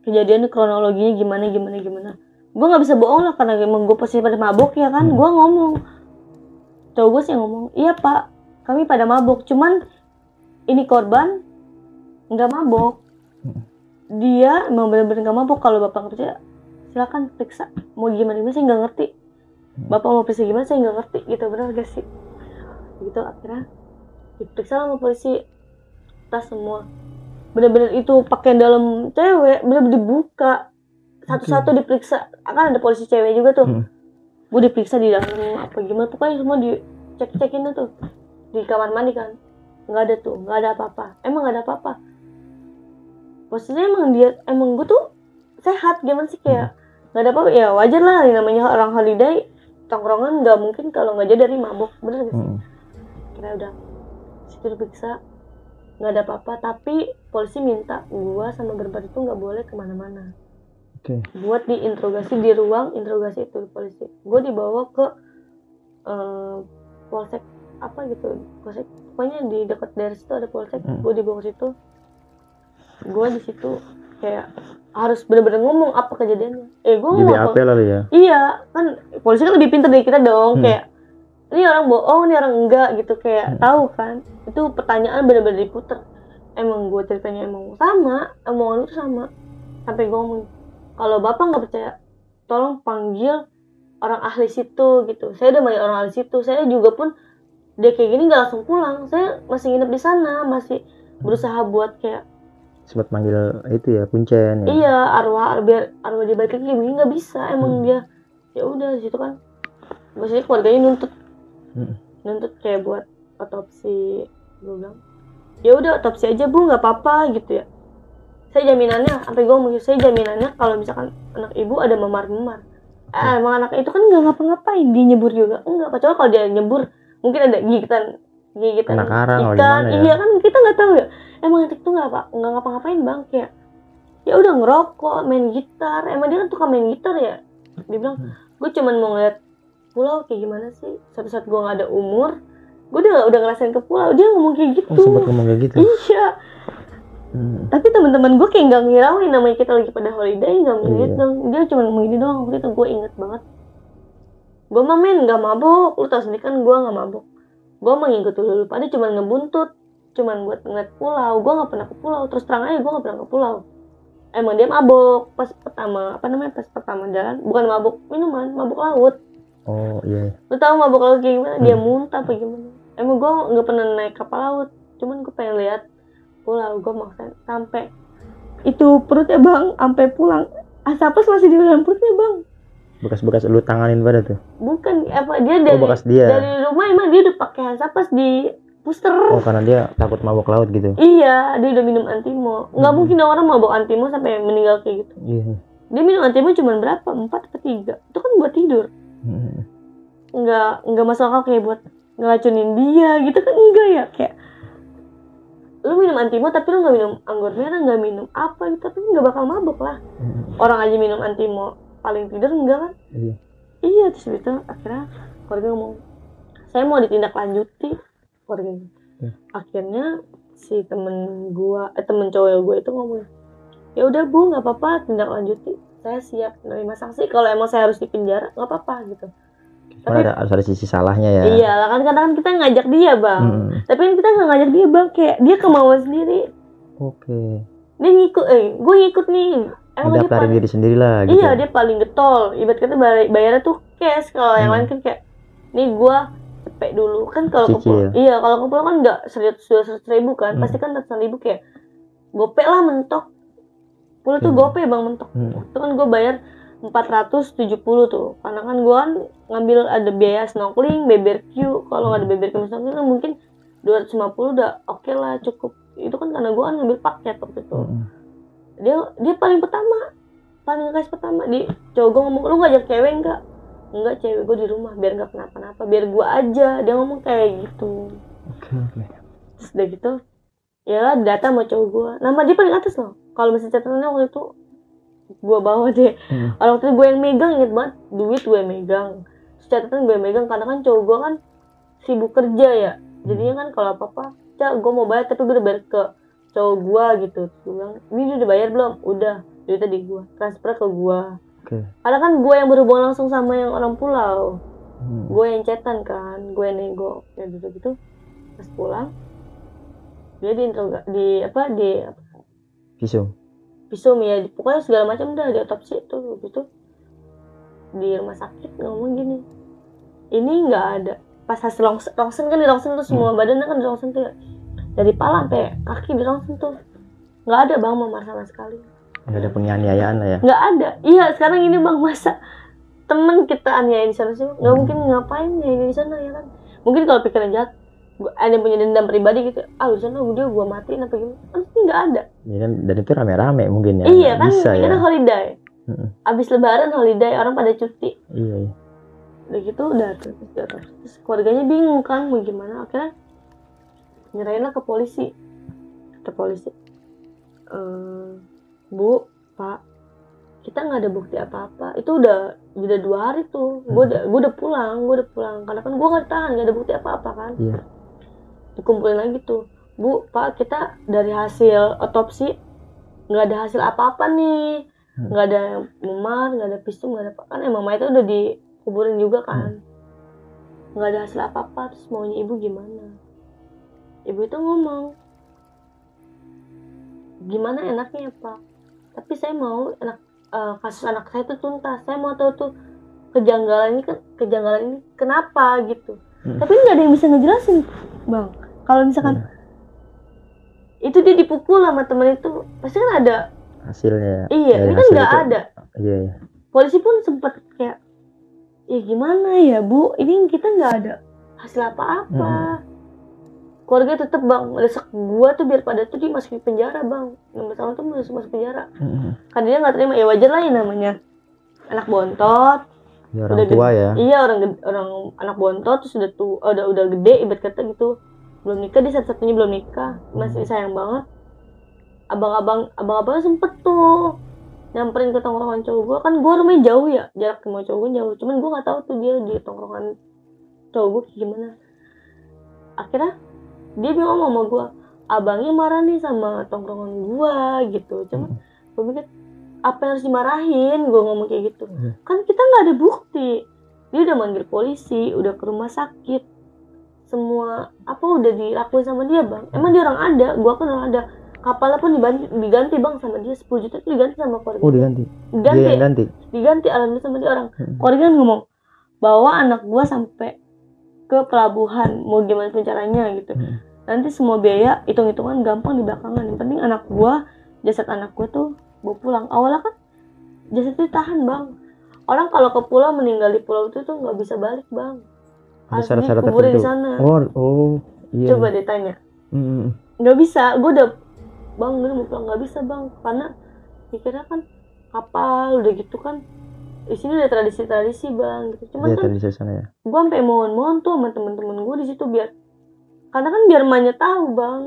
kejadian kronologinya gimana. Gue nggak bisa bohong lah karena emang gue pasti pada mabuk ya kan. Gue ngomong, cowok gue sih ngomong, iya pak, kami pada mabuk, cuman ini korban nggak mabuk. Dia emang benar-benar nggak mabuk. Kalau bapak nggak percaya silakan periksa, mau gimana saya nggak ngerti. Bapak mau periksa gimana saya nggak ngerti gitu, benar gak sih gitu. Akhirnya diperiksa sama polisi, tas semua benar-benar itu pakaian dalam cewek benar-benar dibuka satu-satu diperiksa. Kan ada polisi cewek juga tuh. Gue diperiksa di dalam apa gimana, pokoknya semua dicek-cekin tuh di kamar mandi kan. Nggak ada apa-apa. Emang nggak ada apa-apa. Posisinya emang gue tuh sehat, gimana sih, kayak nggak ada apa-apa. Ya wajar lah, namanya orang holiday, tongkrongan nggak mungkin kalau nggak jadi dari mabuk, bener gak sih? Kira udah situ diperiksa nggak ada apa-apa, tapi polisi minta gue sama berempat itu nggak boleh kemana-mana. Buat diinterogasi di ruang interogasi itu polisi. Gue dibawa ke polsek apa gitu, polsek pokoknya di dekat daerah situ ada polsek. Gue dibawa ke situ. Gue di situ kayak harus benar-benar ngomong apa kejadiannya. Gue ngomong apa lalu ya? Iya kan, polisi kan lebih pintar dari kita dong. Kayak ini orang bohong, ini orang enggak gitu, kayak tahu kan. Itu pertanyaan benar-benar diputer. Emang gue ceritanya emang sama, omongan itu sama. Sampai gue ngomong, kalau bapak nggak percaya, tolong panggil orang ahli situ gitu. Saya udah manggil orang ahli situ. Saya juga pun dia kayak gini nggak langsung pulang. Saya masih nginep di sana, masih berusaha buat kayak sempat manggil itu ya, kuncen ya. Iya, biar arwah dia balik lagi, gini nggak bisa. Emang dia ya udah di situ kan. Maksudnya keluarganya nuntut kayak buat otopsi. Gue bilang, ya udah otopsi aja bu, nggak apa-apa gitu ya. Saya jaminannya, sampai gue ngomong, saya jaminannya kalau misalkan anak ibu ada memar-memar. Emang anak itu kan nggak ngapa-ngapain, dia nyebur juga enggak. Kecuali kalau dia nyebur, mungkin ada gigitan kena karang ikan. Iya kan, kita nggak tahu ya. Emang itu nggak ngapa-ngapain bang, kayak ya udah ngerokok, main gitar. Emang dia kan tukang main gitar ya. Dia bilang, gue cuman mau ngeliat pulau kayak gimana sih. Satu saat gue nggak ada umur, gue udah ngerasain ke pulau. Dia ngomong kayak gitu. Sempat ngomong kayak gitu. Iya. Tapi teman-teman gue kayak nggak ngirauin, namanya kita lagi pada holiday, nggak ngeliat dong. Dia cuma ngomong gini doang. Waktu itu gue inget banget, gue mah main nggak mabuk, lu tau sendiri kan gue nggak mabuk. Gue mah ngikut dulu, pada cuma ngebuntut, cuman buat ngeliat pulau. Gue nggak pernah ke pulau, terus terang aja gue nggak pernah ke pulau. Emang dia mabuk pas pertama jalan, bukan mabuk minuman, mabuk laut. Oh iya. Lu tahu mabok laut kayak gimana? Dia Hmm. muntah apa gimana? Emang gue nggak pernah naik kapal laut, cuman gue pengen lihat pulau. Gue maksain sampai itu perutnya bang, sampai pulang asapnya masih di dalam perutnya bang. Bekas-bekas lu tanganin pada tuh. Bukan apa dia dari bekas dia. dari rumah emang dia udah pakai hansapas di puster. Oh karena dia takut mabok laut gitu. Iya, dia udah minum antimo. Nggak mungkin orang mabok antimo sampai meninggal kayak gitu. Iya. Dia minum antimo cuma berapa? 4 atau 3. Itu kan buat tidur. Nggak masuk akal kayak buat ngeracunin dia gitu kan, enggak ya, kayak lu minum antimo tapi lu nggak minum anggur merah, nggak minum apa gitu, tapi nggak bakal mabok lah. Orang aja minum antimo paling tidur enggak kan? Iya terus gitu akhirnya keluarga ngomong saya mau ditindaklanjuti keluarganya. Akhirnya si temen cowok gue itu ngomong ya udah bu nggak apa-apa tindaklanjuti, saya siap menerima sanksi, kalau emang saya harus dipenjara nggak apa-apa gitu. Tapi harus ada sisi salahnya ya. Iya lah kan kadang kita ngajak dia bang, tapi kan kita nggak ngajak dia bang, kayak dia kemauan sendiri. Oke. Dia ngikut, gue ngikut nih. Mendaftarin diri sendiri lah gitu. Iya dia paling getol, ibarat kata bayarnya tuh cash, kalau yang lain kan kayak nih gue cepet dulu kan, kalau ke pulau, iya kalau ke pulau kan nggak 100 ribu kan, pasti kan 100 ribu kayak gope lah mentok. Pulau tuh gope bang mentok. Itu kan gue bayar 470 tuh, karena kan gue kan ngambil ada biaya snorkeling, BBQ. Kalau nggak ada BBQ snorkeling kan mungkin 250 udah oke lah, cukup. Itu kan karena gue kan ngambil paket waktu itu. Dia paling ngegas pertama di cowok gue ngomong lu ngajak cewek enggak cewek gue di rumah biar nggak kenapa-napa, biar gue aja, dia ngomong kayak gitu. Oke. Terus udah gitu ya lah data sama cowok gue, nama dia paling atas loh. Kalau misalnya catatannya waktu itu gue bawa deh. Kalau waktu itu gue yang megang, inget banget, duit gue yang megang, catatan gue yang megang, karena kan cowok gue kan sibuk kerja ya, jadinya kan kalau apa-apa gue mau bayar tapi gue udah bayar ke cowok gue gitu. Gue bilang ini udah bayar belum? Udah, duitnya di gue, transfer ke gue. Karena kan gue yang berhubungan langsung sama yang orang pulau, gue yang chatan kan, gue yang nego ya gitu. Pas pulang dia di visum ya, pokoknya segala macam udah di otopsi tuh gitu. Di rumah sakit ngomong gini, ini nggak ada pas hasil rongsen kan, di rongsen tuh semua badannya kan di rongsen tuh ya, dari pala sampai kaki di rongsen tuh nggak ada bang memar sama sekali. Nggak ada penganiayaan lah ya. Nggak ada. Iya sekarang ini bang, masa temen kita aniaya di sana sih? Nggak mungkin, ngapain ya di sana ya kan? Mungkin kalau pikiran jahat, ada yang punya dendam pribadi gitu, di sana dia gue matiin apa gimana? Pasti nggak ada. Ya, dan itu rame-rame mungkin ya. Iya kan, bisa ini ya. kan holiday. Abis lebaran holiday, orang pada cuti. Iya. Udah gitu udah terus keluarganya bingung kan mau gimana, akhirnya nyerahin lah ke polisi. Kata polisi, Bu, Pak, kita nggak ada bukti apa-apa. Itu udah 2 hari tuh. Gue udah pulang karena kan gue nggak tahan, nggak ada bukti apa-apa kan. Iya. Dikumpulin lagi tuh, Bu, Pak, kita dari hasil otopsi nggak ada hasil apa-apa nih, nggak ada memar, nggak ada visum, nggak ada apa, kan emang mayatnya udah dikuburin juga kan, nggak ada hasil apa-apa. Terus maunya ibu gimana? Ibu itu ngomong, gimana enaknya Pak, tapi saya mau kasus anak saya itu tuntas, saya mau tahu tuh kejanggalan ini kenapa gitu. Tapi nggak ada yang bisa ngejelasin bang. Kalau misalkan itu dia dipukul sama temen itu, pasti kan ada hasilnya. Iya, ini kan nggak ada. Iya. Polisi pun sempat kayak, ya gimana ya Bu, ini kita nggak ada hasil apa-apa. Keluarga tetep bang, desak gua tuh biar pada tuh dimasukin penjara bang. Yang bersama tuh masuk penjara. Karena dia nggak terima, ya wajar lah ya namanya anak bontot. Ya, orang tua ya. Iya, orang anak bontot terus udah gede ibarat kata gitu. Belum nikah, dia satu-satunya belum nikah, masih sayang banget. Abang-abang sempet tuh nyamperin ke tongkrongan cowok gue, kan gue rumahnya jauh ya, jarak sama cowok gue jauh, cuman gue nggak tahu tuh dia di tongkrongan cowok gue gimana. Akhirnya dia bilang sama gue, abangnya marah nih sama tongkrongan gue gitu. Cuman gue mikir, apa yang harus dimarahin? Gue ngomong kayak gitu, kan kita nggak ada bukti. Dia udah manggil polisi, udah ke rumah sakit, semua apa udah dilakuin sama dia bang. Emang dia orang ada, gua kan orang ada. Kapalnya pun diganti bang sama dia, 10 juta itu diganti sama keluarga. Oh diganti. Dia yang ganti. Diganti alhamdulillah sama dia orang. Keluarga ngomong, bawa anak gue sampai ke pelabuhan, mau gimana pun caranya gitu. Nanti semua biaya hitung-hitungan gampang di belakangan. Yang penting anak gue, jasad anak gue tuh bawa pulang. Awalnya kan jasad itu tahan bang. Orang kalau ke pulau meninggal di pulau itu tuh nggak bisa balik bang. Harus dikuburin di sana. Iya. Coba deh tanya. Nggak bisa. Gue udah bang, gue mau pulang nggak bisa bang, karena mikirnya kan kapal udah gitu kan. Di sini ada tradisi bang gitu. Cuman kan ya. Gue sampai mohon tuh sama temen-temen gue di situ biar, karena kan biar emaknya tahu bang.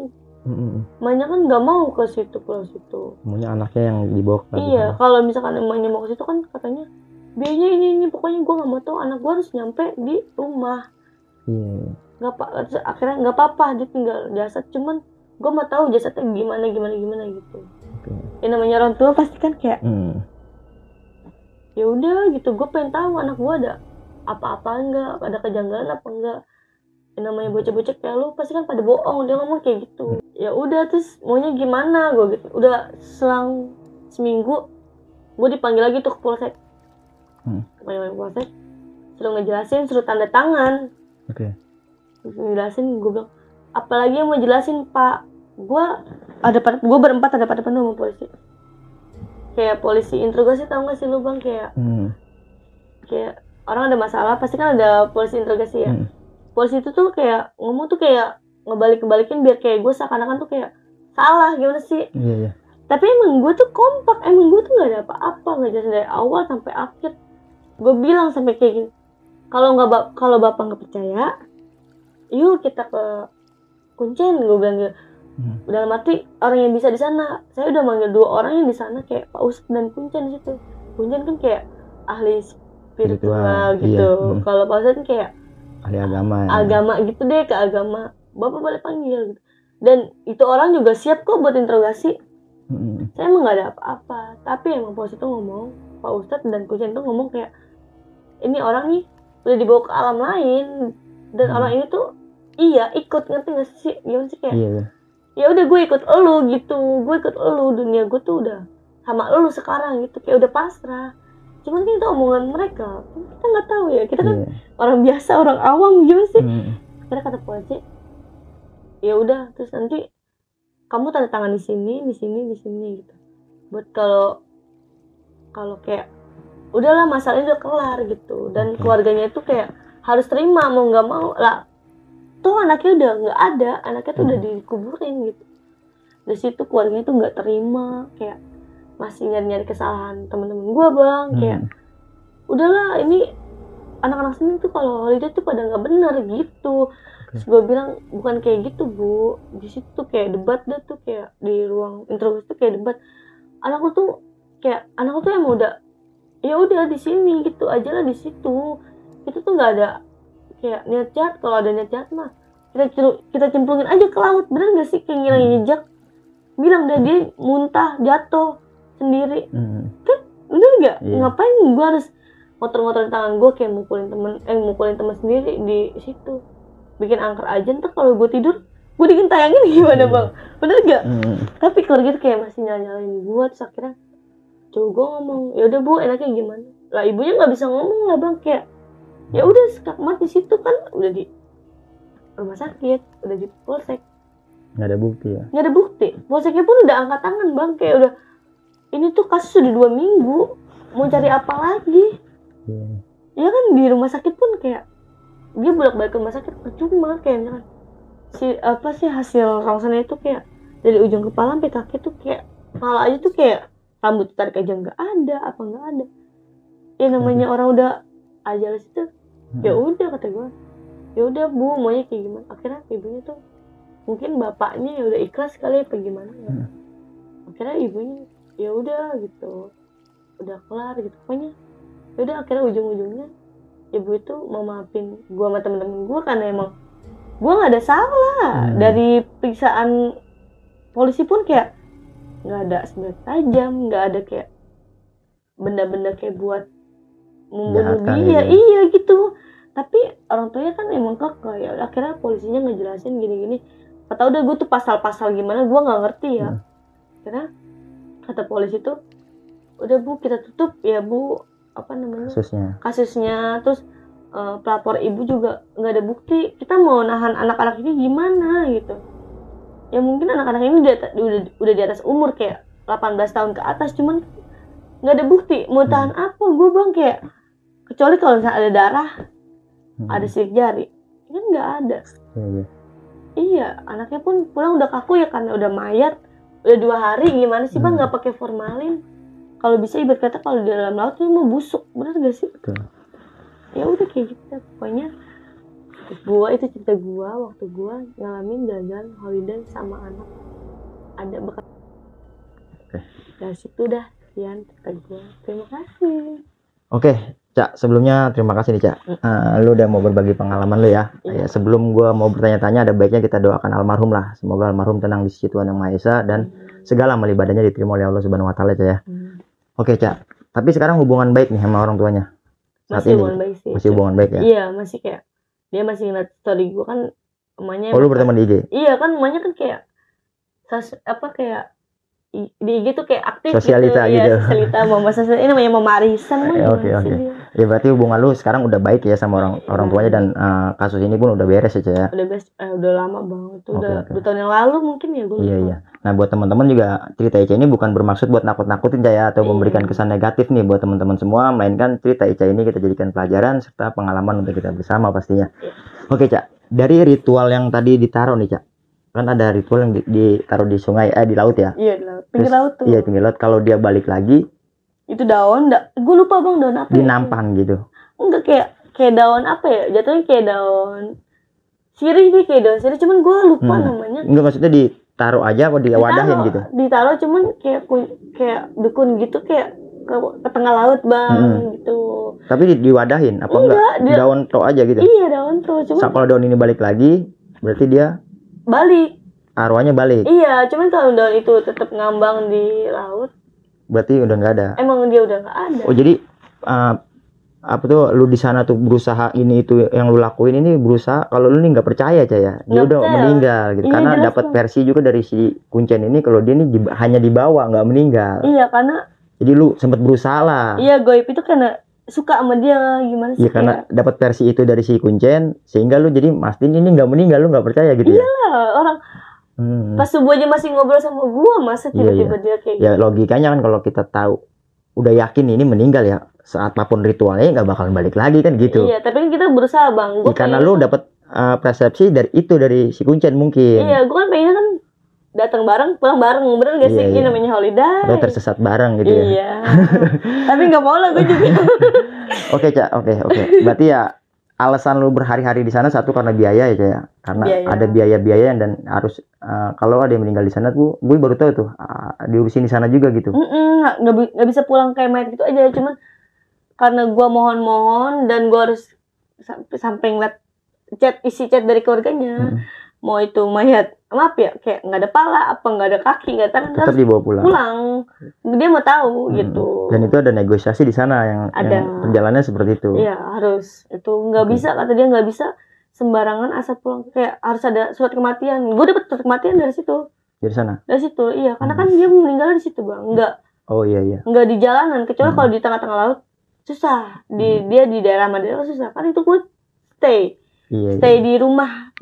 Emaknya kan nggak mau ke situ, pulau situ. Maunya anaknya yang dibawa ke. Iya, kalau misalkan emaknya mau ke situ kan katanya biayanya ini pokoknya gue nggak mau tahu, anak gue harus nyampe di rumah. Iya. Akhirnya nggak apa-apa dia tinggal jasad, cuman gue mau tahu jasadnya gimana gitu. Yang namanya orang tua pasti kan kayak ya udah gitu, gue pengen tahu anak gue ada apa-apa enggak, ada kejanggalan apa enggak. Yang namanya bocah-bocah kayak lu pasti kan pada bohong, dia ngomong kayak gitu. Ya udah, terus maunya gimana gue gitu. Udah selang seminggu gue dipanggil lagi tuh ke polsek. Panggil polsek, suruh ngejelasin, suruh tanda tangan. Ngejelasin, gue bilang apalagi yang mau jelasin pak, gue berempat ada pada penuh sama polisi. Kayak polisi interogasi, tau gak sih lu bang, kayak orang ada masalah pasti kan ada polisi interogasi ya. Polisi itu tuh kayak ngomong tuh kayak ngebalikin biar kayak gue seakan-akan tuh kayak salah, gimana sih. Iya. Tapi emang gue tuh kompak, emang gue tuh gak ada apa-apa, gak jelas dari awal sampai akhir. Gue bilang sampai kayak gini, kalau bapak nggak percaya, yuk kita ke Kuncen, gue bilang gitu. Dalam arti orang yang bisa di sana, saya udah manggil 2 orang yang di sana kayak Pak Ustadz dan Kuncen di situ. Kuncen kan kayak ahli spiritual gitu. Iya. Kalau Pak Ustadz kan kayak ahli agama. Agama gitu deh, ke agama. Bapak boleh panggil gitu. Dan itu orang juga siap kok buat interogasi. Saya emang gak ada apa-apa, tapi emang Pak Ustadz tuh ngomong, Pak Ustadz dan Kuncen tuh ngomong kayak ini orang nih udah dibawa ke alam lain, dan orang ini tuh ikut, ngerti gak sih gimana sih kayak ya udah gue ikut elu gitu, dunia gue tuh udah sama elu sekarang gitu, kayak udah pasrah. Cuman kan itu omongan mereka, kita nggak tahu ya, kita kan orang biasa, orang awam gimana sih. Akhirnya kata polisi, ya udah, terus nanti kamu tanda tangan di sini gitu, buat kalau kayak udahlah masalahnya udah kelar gitu. Dan keluarganya itu kayak harus terima mau nggak mau lah. Tuh anaknya udah nggak ada, anaknya tuh udah dikuburin gitu. Dari situ keluarganya tuh nggak terima, kayak masih nyari kesalahan teman-teman gue bang, kayak udahlah ini anak-anak sini tuh kalau holiday tuh pada nggak benar gitu. Terus gue bilang bukan kayak gitu bu, di situ tuh kayak debat deh tuh, kayak di ruang interogasi tuh kayak debat. Anakku tuh emang udah ya udah di sini gitu aja lah, di situ itu tuh nggak ada kayak niat jahat. Kalau ada niat jahat mah kita cemplungin aja ke laut, bener gak sih, kayak ngilangin jejak. Bilang deh dia muntah jatuh sendiri kan, bener gak? Ngapain gue harus ngotor-ngotorin tangan gue kayak mukulin teman sendiri di situ, bikin angker aja. Ntar kalau gue tidur gue digentayangin gimana bang, bener gak? Tapi keluarga itu kayak masih nyalain gue. Terus akhirnya cowok gue ngomong, ya udah bu enaknya gimana lah, ibunya nggak bisa ngomong lah bang, kayak ya udah skakmat di situ kan, udah di rumah sakit, udah di polsek, nggak ada bukti ya, nggak ada bukti. Polseknya pun udah angkat tangan bang, kayak udah ini tuh kasus udah 2 minggu, mau cari apa lagi. Ya kan di rumah sakit pun kayak dia bolak-balik ke rumah sakit percuma, kayak hasil rongsennya itu kayak dari ujung kepala sampai kaki tuh kayak kepala aja tuh kayak rambut tarik aja nggak ada, apa nggak ada. Ya namanya orang udah aja situ. Ya udah kata gue, ya udah bu maunya kayak gimana. Akhirnya ibunya tuh mungkin bapaknya ya udah ikhlas kali apa gimana ya. Akhirnya ibunya ya udah gitu, udah kelar gitu pokoknya. Ya udah akhirnya ujung-ujungnya ibu itu mau maafin gue sama temen-temen gue, karena emang gue nggak ada salah. Dari periksaan polisi pun kayak nggak ada senjata tajam, nggak ada kayak benda-benda kayak buat membunuh dia. Iya gitu. Tapi orang tuanya kan emang kekeh ya. Akhirnya polisinya ngejelasin gini-gini. Kata udah gue tuh pasal-pasal gimana gue nggak ngerti ya. Akhirnya kata polisi tuh udah bu kita tutup ya bu, apa namanya, kasusnya. Terus pelapor ibu juga nggak ada bukti. Kita mau nahan anak-anak ini gimana gitu. Ya mungkin anak-anak ini udah di atas umur kayak 18 tahun ke atas, cuman nggak ada bukti. Mau tahan apa gue bang, kayak kecuali kalau misalnya ada darah, ada sidik jari, kan nggak ada. Iya, anaknya pun pulang udah kaku ya karena udah mayat, udah 2 hari. Gimana sih bang nggak pakai formalin? Kalau bisa ibarat kata kalau di dalam laut tuh mau busuk, bener gak sih? Betul. Ya udah kayak gitu pokoknya. Gua itu cerita gua waktu gua ngalamin jalan-jalan holiday sama anak ada bekas. Dari situ dah sekian cerita gua. Terima kasih. Oke, Cak, sebelumnya terima kasih nih, Cak. Lu udah mau berbagi pengalaman lu ya. Ya, sebelum gua mau bertanya-tanya, ada baiknya kita doakan almarhum lah. Semoga almarhum tenang di sisi Tuhan Yang Maha Esa dan segala amal ibadahnya diterima oleh Allah Subhanahu wa taala, Cak ya. Oke, Cak. Tapi sekarang hubungan baik nih sama orang tuanya. Saat Masih ini hubungan baik sih. masih hubungan baik ya? Iya, masih kayak dia masih ngeliat story gua kan emaknya. Oh, lu berteman di IG? Iya, kan emaknya kan kayak kayak di IG tuh kayak aktif sosialita gitu. gitu. Iya, sosialita ini namanya Mama Arisan. Oke. Ya berarti hubungan lu sekarang udah baik ya sama orang tuanya dan kasus ini pun udah beres ya, Cak ya? Udah lama banget. Itu udah 2 tahun yang lalu mungkin ya gue. Iya. Nah, buat teman-teman juga cerita Ica ini bukan bermaksud buat nakut-nakutin, Cak ya, atau memberikan kesan negatif nih buat teman-teman semua, melainkan cerita Ica ini kita jadikan pelajaran serta pengalaman untuk kita bersama pastinya. Oke, Cak. Dari ritual yang tadi ditaruh nih, Cak. Kan ada ritual yang ditaruh di sungai, di laut ya? Iya, di laut. Pinggir laut tuh. Iya, pinggir laut. Kalau dia balik lagi, itu daun, gue lupa bang daun apa. Dinampang gitu. Enggak, kayak daun apa ya? Jatuhnya kayak daun sirih nih, kayak daun sirih. Cuman gue lupa namanya. Enggak, maksudnya ditaruh aja apa diwadahin gitu? Ditaruh, cuman kayak dukun gitu, kayak ke tengah laut bang gitu. Tapi diwadahin apa enggak? Daun tok aja gitu? Iya, daun tok. Cuman kalau daun ini balik lagi, berarti dia balik. Arwahnya balik. Iya, cuman kalau daun itu tetap ngambang di laut, berarti udah nggak ada. Emang dia udah nggak ada. Oh, jadi apa tuh lu di sana tuh berusaha ini itu yang lu lakuin ini berusaha kalau lu nih nggak percaya, Cak ya. Dia udah meninggal gitu. Iya, karena dapat versi juga dari si Kuncen ini kalau dia ini hanya dibawa nggak meninggal. Iya, karena jadi lu sempat berusaha lah. Iya, goib itu karena suka sama dia gimana sih? Iya, karena dapat versi itu dari si Kuncen sehingga lu jadi mastiin ini nggak meninggal, lu nggak percaya gitu ya. Iyalah, orang pas subuh aja masih ngobrol sama gua, masa tiba-tiba dia kayak gitu. Ya logikanya kan kalau kita tahu udah yakin ini meninggal ya, saat apapun ritualnya nggak bakalan balik lagi kan gitu. Iya, tapi kan kita berusaha bang. Karena lu dapat persepsi dari si Kuncen mungkin. Iya, gua kan pengennya kan datang bareng, pulang bareng, bener gak sih? Ini namanya holiday. Atau tersesat bareng gitu ya. Iya. Tapi nggak mau lah gue juga. Oke, Cak. Oke. Berarti ya alasan lu berhari-hari di sana satu karena biaya ya, Cak ya. Karena ada biaya-biaya dan harus kalau ada yang meninggal di sana gue baru tahu tuh diurusin di sana juga gitu. Nggak bisa pulang kayak mayat gitu aja, cuman karena gue mohon dan gue harus sampai ngeliat isi chat dari keluarganya. Mau itu mayat, maaf ya, kayak nggak ada pala, apa nggak ada kaki, nggak tahu, tetap dibawa pulang. Dia mau tahu gitu. Dan itu ada negosiasi di sana yang perjalanannya seperti itu. Iya, harus. Itu nggak bisa, kata dia nggak bisa sembarangan asal pulang, kayak harus ada surat kematian. Gue dapet surat kematian dari situ. Dari sana? Dari situ, iya. Karena kan dia meninggal di situ bang, nggak. Oh iya. Nggak di jalanan, kecuali kalau di tengah-tengah laut susah. Dia di daerah Madura susah. Kan itu gue stay di rumah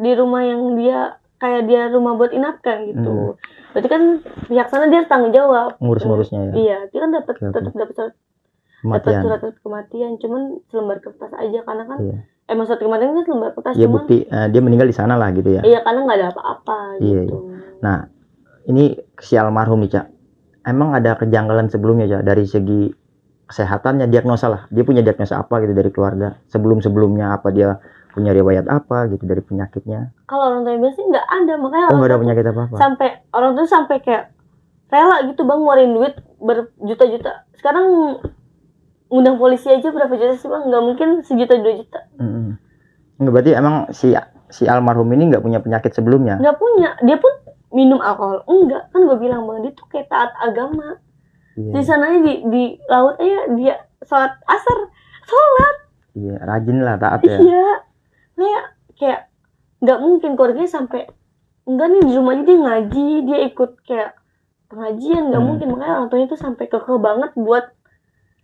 yang dia kayak dia rumah buat inapkan gitu. Berarti kan pihak sana dia tanggung jawab ngurus-ngurusnya ya. Iya, dia kan dapat surat kematian, cuman selembar kertas aja karena kan emang surat kematian itu selembar kertas. Iya, bukti dia meninggal di sana lah gitu ya. Iya, karena nggak ada apa-apa gitu. Iya. Nah, ini si almarhum nih, Cak. Emang ada kejanggalan sebelumnya, Cak, dari segi kesehatannya, diagnosa lah. Dia punya diagnosa apa gitu dari keluarga? Sebelumnya apa dia punya riwayat apa gitu dari penyakitnya? Kalau orang tua biasa nggak ada, makanya nggak ada penyakit apa-apa. Sampai orang tuh sampai kayak rela gitu bang ngeluarin duit berjuta-juta. Sekarang undang polisi aja berapa juta sih bang? Nggak mungkin sejuta 2 juta. Nggak, berarti emang si almarhum ini nggak punya penyakit sebelumnya? Nggak punya. Dia pun minum alkohol enggak, kan gue bilang bang, dia tuh kayak taat agama. Di sananya di laut aja dia sholat asar, sholat. Iya, rajin lah, taat ya. Iya. Kayak nggak mungkin keluarganya sampai enggak nih di rumahnya dia ngaji, dia ikut kayak pengajian, nggak mungkin. Makanya orang tuanya itu sampai kekeh banget buat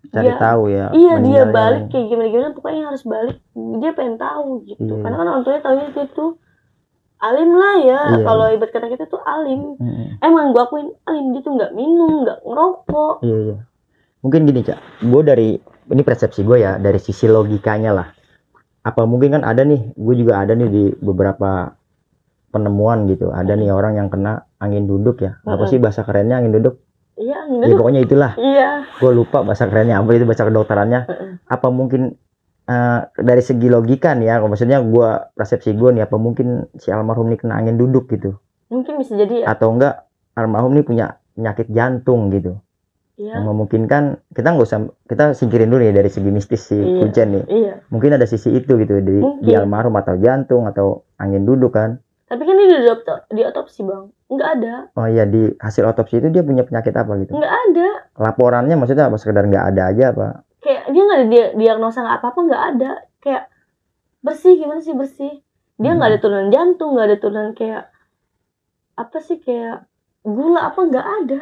cari tahu ya. Iya, dia balik kayak gimana pokoknya harus balik. Dia pengen tahu gitu. Iya. Karena kan orang tuanya taunya dia tuh alim lah ya. Iya. Kalau ibarat kata kita tuh alim. Emang gua akuin alim, dia tuh nggak minum, nggak ngerokok. Iya. Mungkin gini, Cak. Gue ini persepsi gue ya, dari sisi logikanya lah. Apa mungkin kan ada nih, gue juga ada nih di beberapa penemuan gitu. Ada nih orang yang kena angin duduk ya. Apa sih bahasa kerennya angin duduk? Iya, angin Ya duduk. pokoknya itulah. Iya. Gue lupa bahasa kerennya apa itu, bahasa kedokterannya. Apa mungkin dari segi logika nih ya, maksudnya gue persepsi gue nih, apa mungkin si almarhum ini kena angin duduk gitu? Mungkin bisa jadi ya. Atau enggak almarhum ini punya penyakit jantung gitu? Iya. Yang memungkinkan, kita singkirin dulu nih dari segi mistis si Kuncen nih. Iya. Mungkin ada sisi itu gitu di almarhum, atau jantung atau angin duduk kan. Tapi kan ini di otopsi Bang, nggak ada. Oh iya, di hasil otopsi itu dia punya penyakit apa gitu? Nggak ada. Laporannya maksudnya apa, sekedar nggak ada aja apa? Kayak dia nggak ada diagnosa nggak apa-apa, nggak ada. Kayak bersih, gimana sih bersih? Dia nggak ada turunan jantung, nggak ada turunan kayak apa sih, kayak gula apa, nggak ada.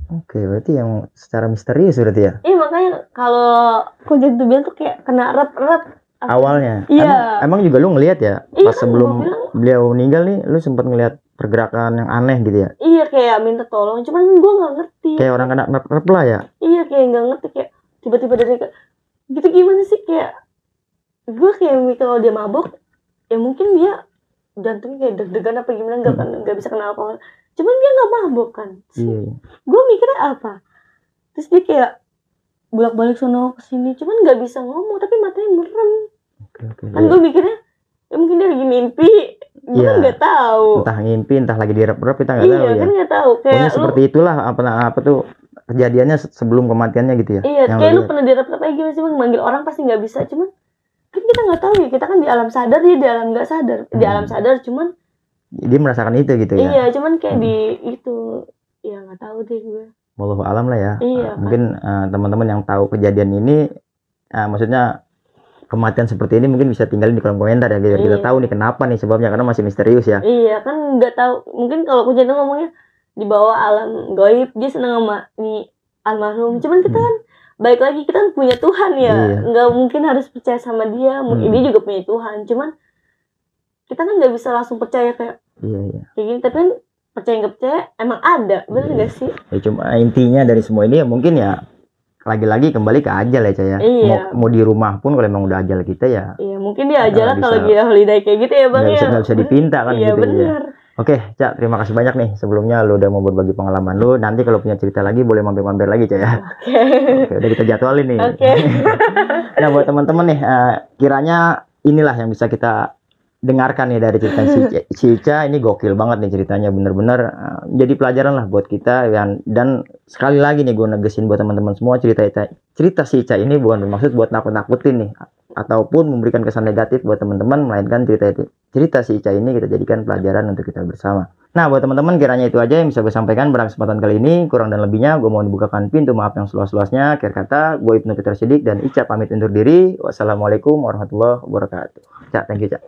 Oke, berarti yang secara misterius berarti ya? Iya, makanya kalau Kuncen tuh bilang tuh kayak kena rep-rep awalnya. Iya. Emang juga lu ngelihat ya, Iya, pas sebelum beliau meninggal nih, lu sempat ngelihat pergerakan yang aneh gitu ya? Iya, kayak minta tolong, cuman gue nggak ngerti. Kayak orang kena rep lah ya? Iya, kayak nggak ngerti, kayak tiba-tiba dari gitu, gimana sih, kayak gue kayak mikir kalau dia mabuk ya mungkin dia jantungnya kayak deg-degan apa gimana, nggak bisa kena alkohol. Cuman dia nggak mabuk kan. Iya. Gue mikirnya apa? Terus dia kayak bolak-balik sono kesini, cuman nggak bisa ngomong, tapi matanya merem. Oke. Kan gue mikirnya ya mungkin dia lagi mimpi. Gue kan nggak tahu. Entah ngimpi, entah lagi direp-rep, kita nggak tahu ya. Iya, kan nggak tahu. Kayak seperti itulah apa tuh kejadiannya sebelum kematiannya gitu ya. Iya, kayak lu pernah direp-rep aja gimana sih Bang? Manggil orang pasti nggak bisa, cuman kan kita nggak tahu ya. Kita kan di alam sadar, dia di alam nggak sadar. Di alam sadar, cuman dia merasakan itu gitu ya. Iya, cuman kayak di itu ya nggak tahu deh gue. Wallahu alam lah ya. Iya, mungkin teman-teman yang tahu kejadian ini, maksudnya kematian seperti ini mungkin bisa tinggalin di kolom komentar ya, biar kita tahu nih kenapa nih sebabnya, karena masih misterius ya. Iya, kan nggak tahu. Mungkin kalau Kuncen ngomongnya di bawah alam gaib, dia senang sama nih almarhum. Cuman kita kan balik lagi, kita kan punya Tuhan ya. Nggak mungkin harus percaya sama dia. Mungkin dia juga punya Tuhan. Cuman kita kan nggak bisa langsung percaya kayak kayak gini. Tapi kan percaya nggak percaya emang ada, bener nggak sih? Ya cuma intinya dari semua ini ya mungkin ya lagi-lagi kembali ke ajal ya Caya. Iya. Mau di rumah pun kalau emang udah ajal kita ya. Iya, mungkin dia aja lah kalau dia holiday kayak gitu ya Bang ya. Nggak bisa dipinta kan iya, gitu bener. ya. Oke, Cak, terima kasih banyak nih sebelumnya lu udah mau berbagi pengalaman lu. Nanti kalau punya cerita lagi boleh mampir-mampir lagi Cak ya. Oke, udah kita jadwalin nih. Oke. Nah, buat teman-teman nih, kiranya inilah yang bisa kita dengarkan nih dari cerita si Ica. Ini gokil banget nih ceritanya, bener-bener jadi pelajaran lah buat kita. Dan sekali lagi nih gue negesin buat teman-teman semua, cerita si Ica ini bukan bermaksud buat nakut-nakutin nih, ataupun memberikan kesan negatif buat teman-teman, melainkan cerita si Ica ini kita jadikan pelajaran untuk kita bersama. Nah, buat teman-teman, kiranya itu aja yang bisa gue sampaikan pada kesempatan kali ini. Kurang dan lebihnya gue mau dibukakan pintu maaf yang seluas-luasnya. Akhir kata, gue Ibnu Peter Siddiq dan Ica pamit undur diri. Wassalamualaikum warahmatullahi wabarakatuh. Cak, thank you Cak.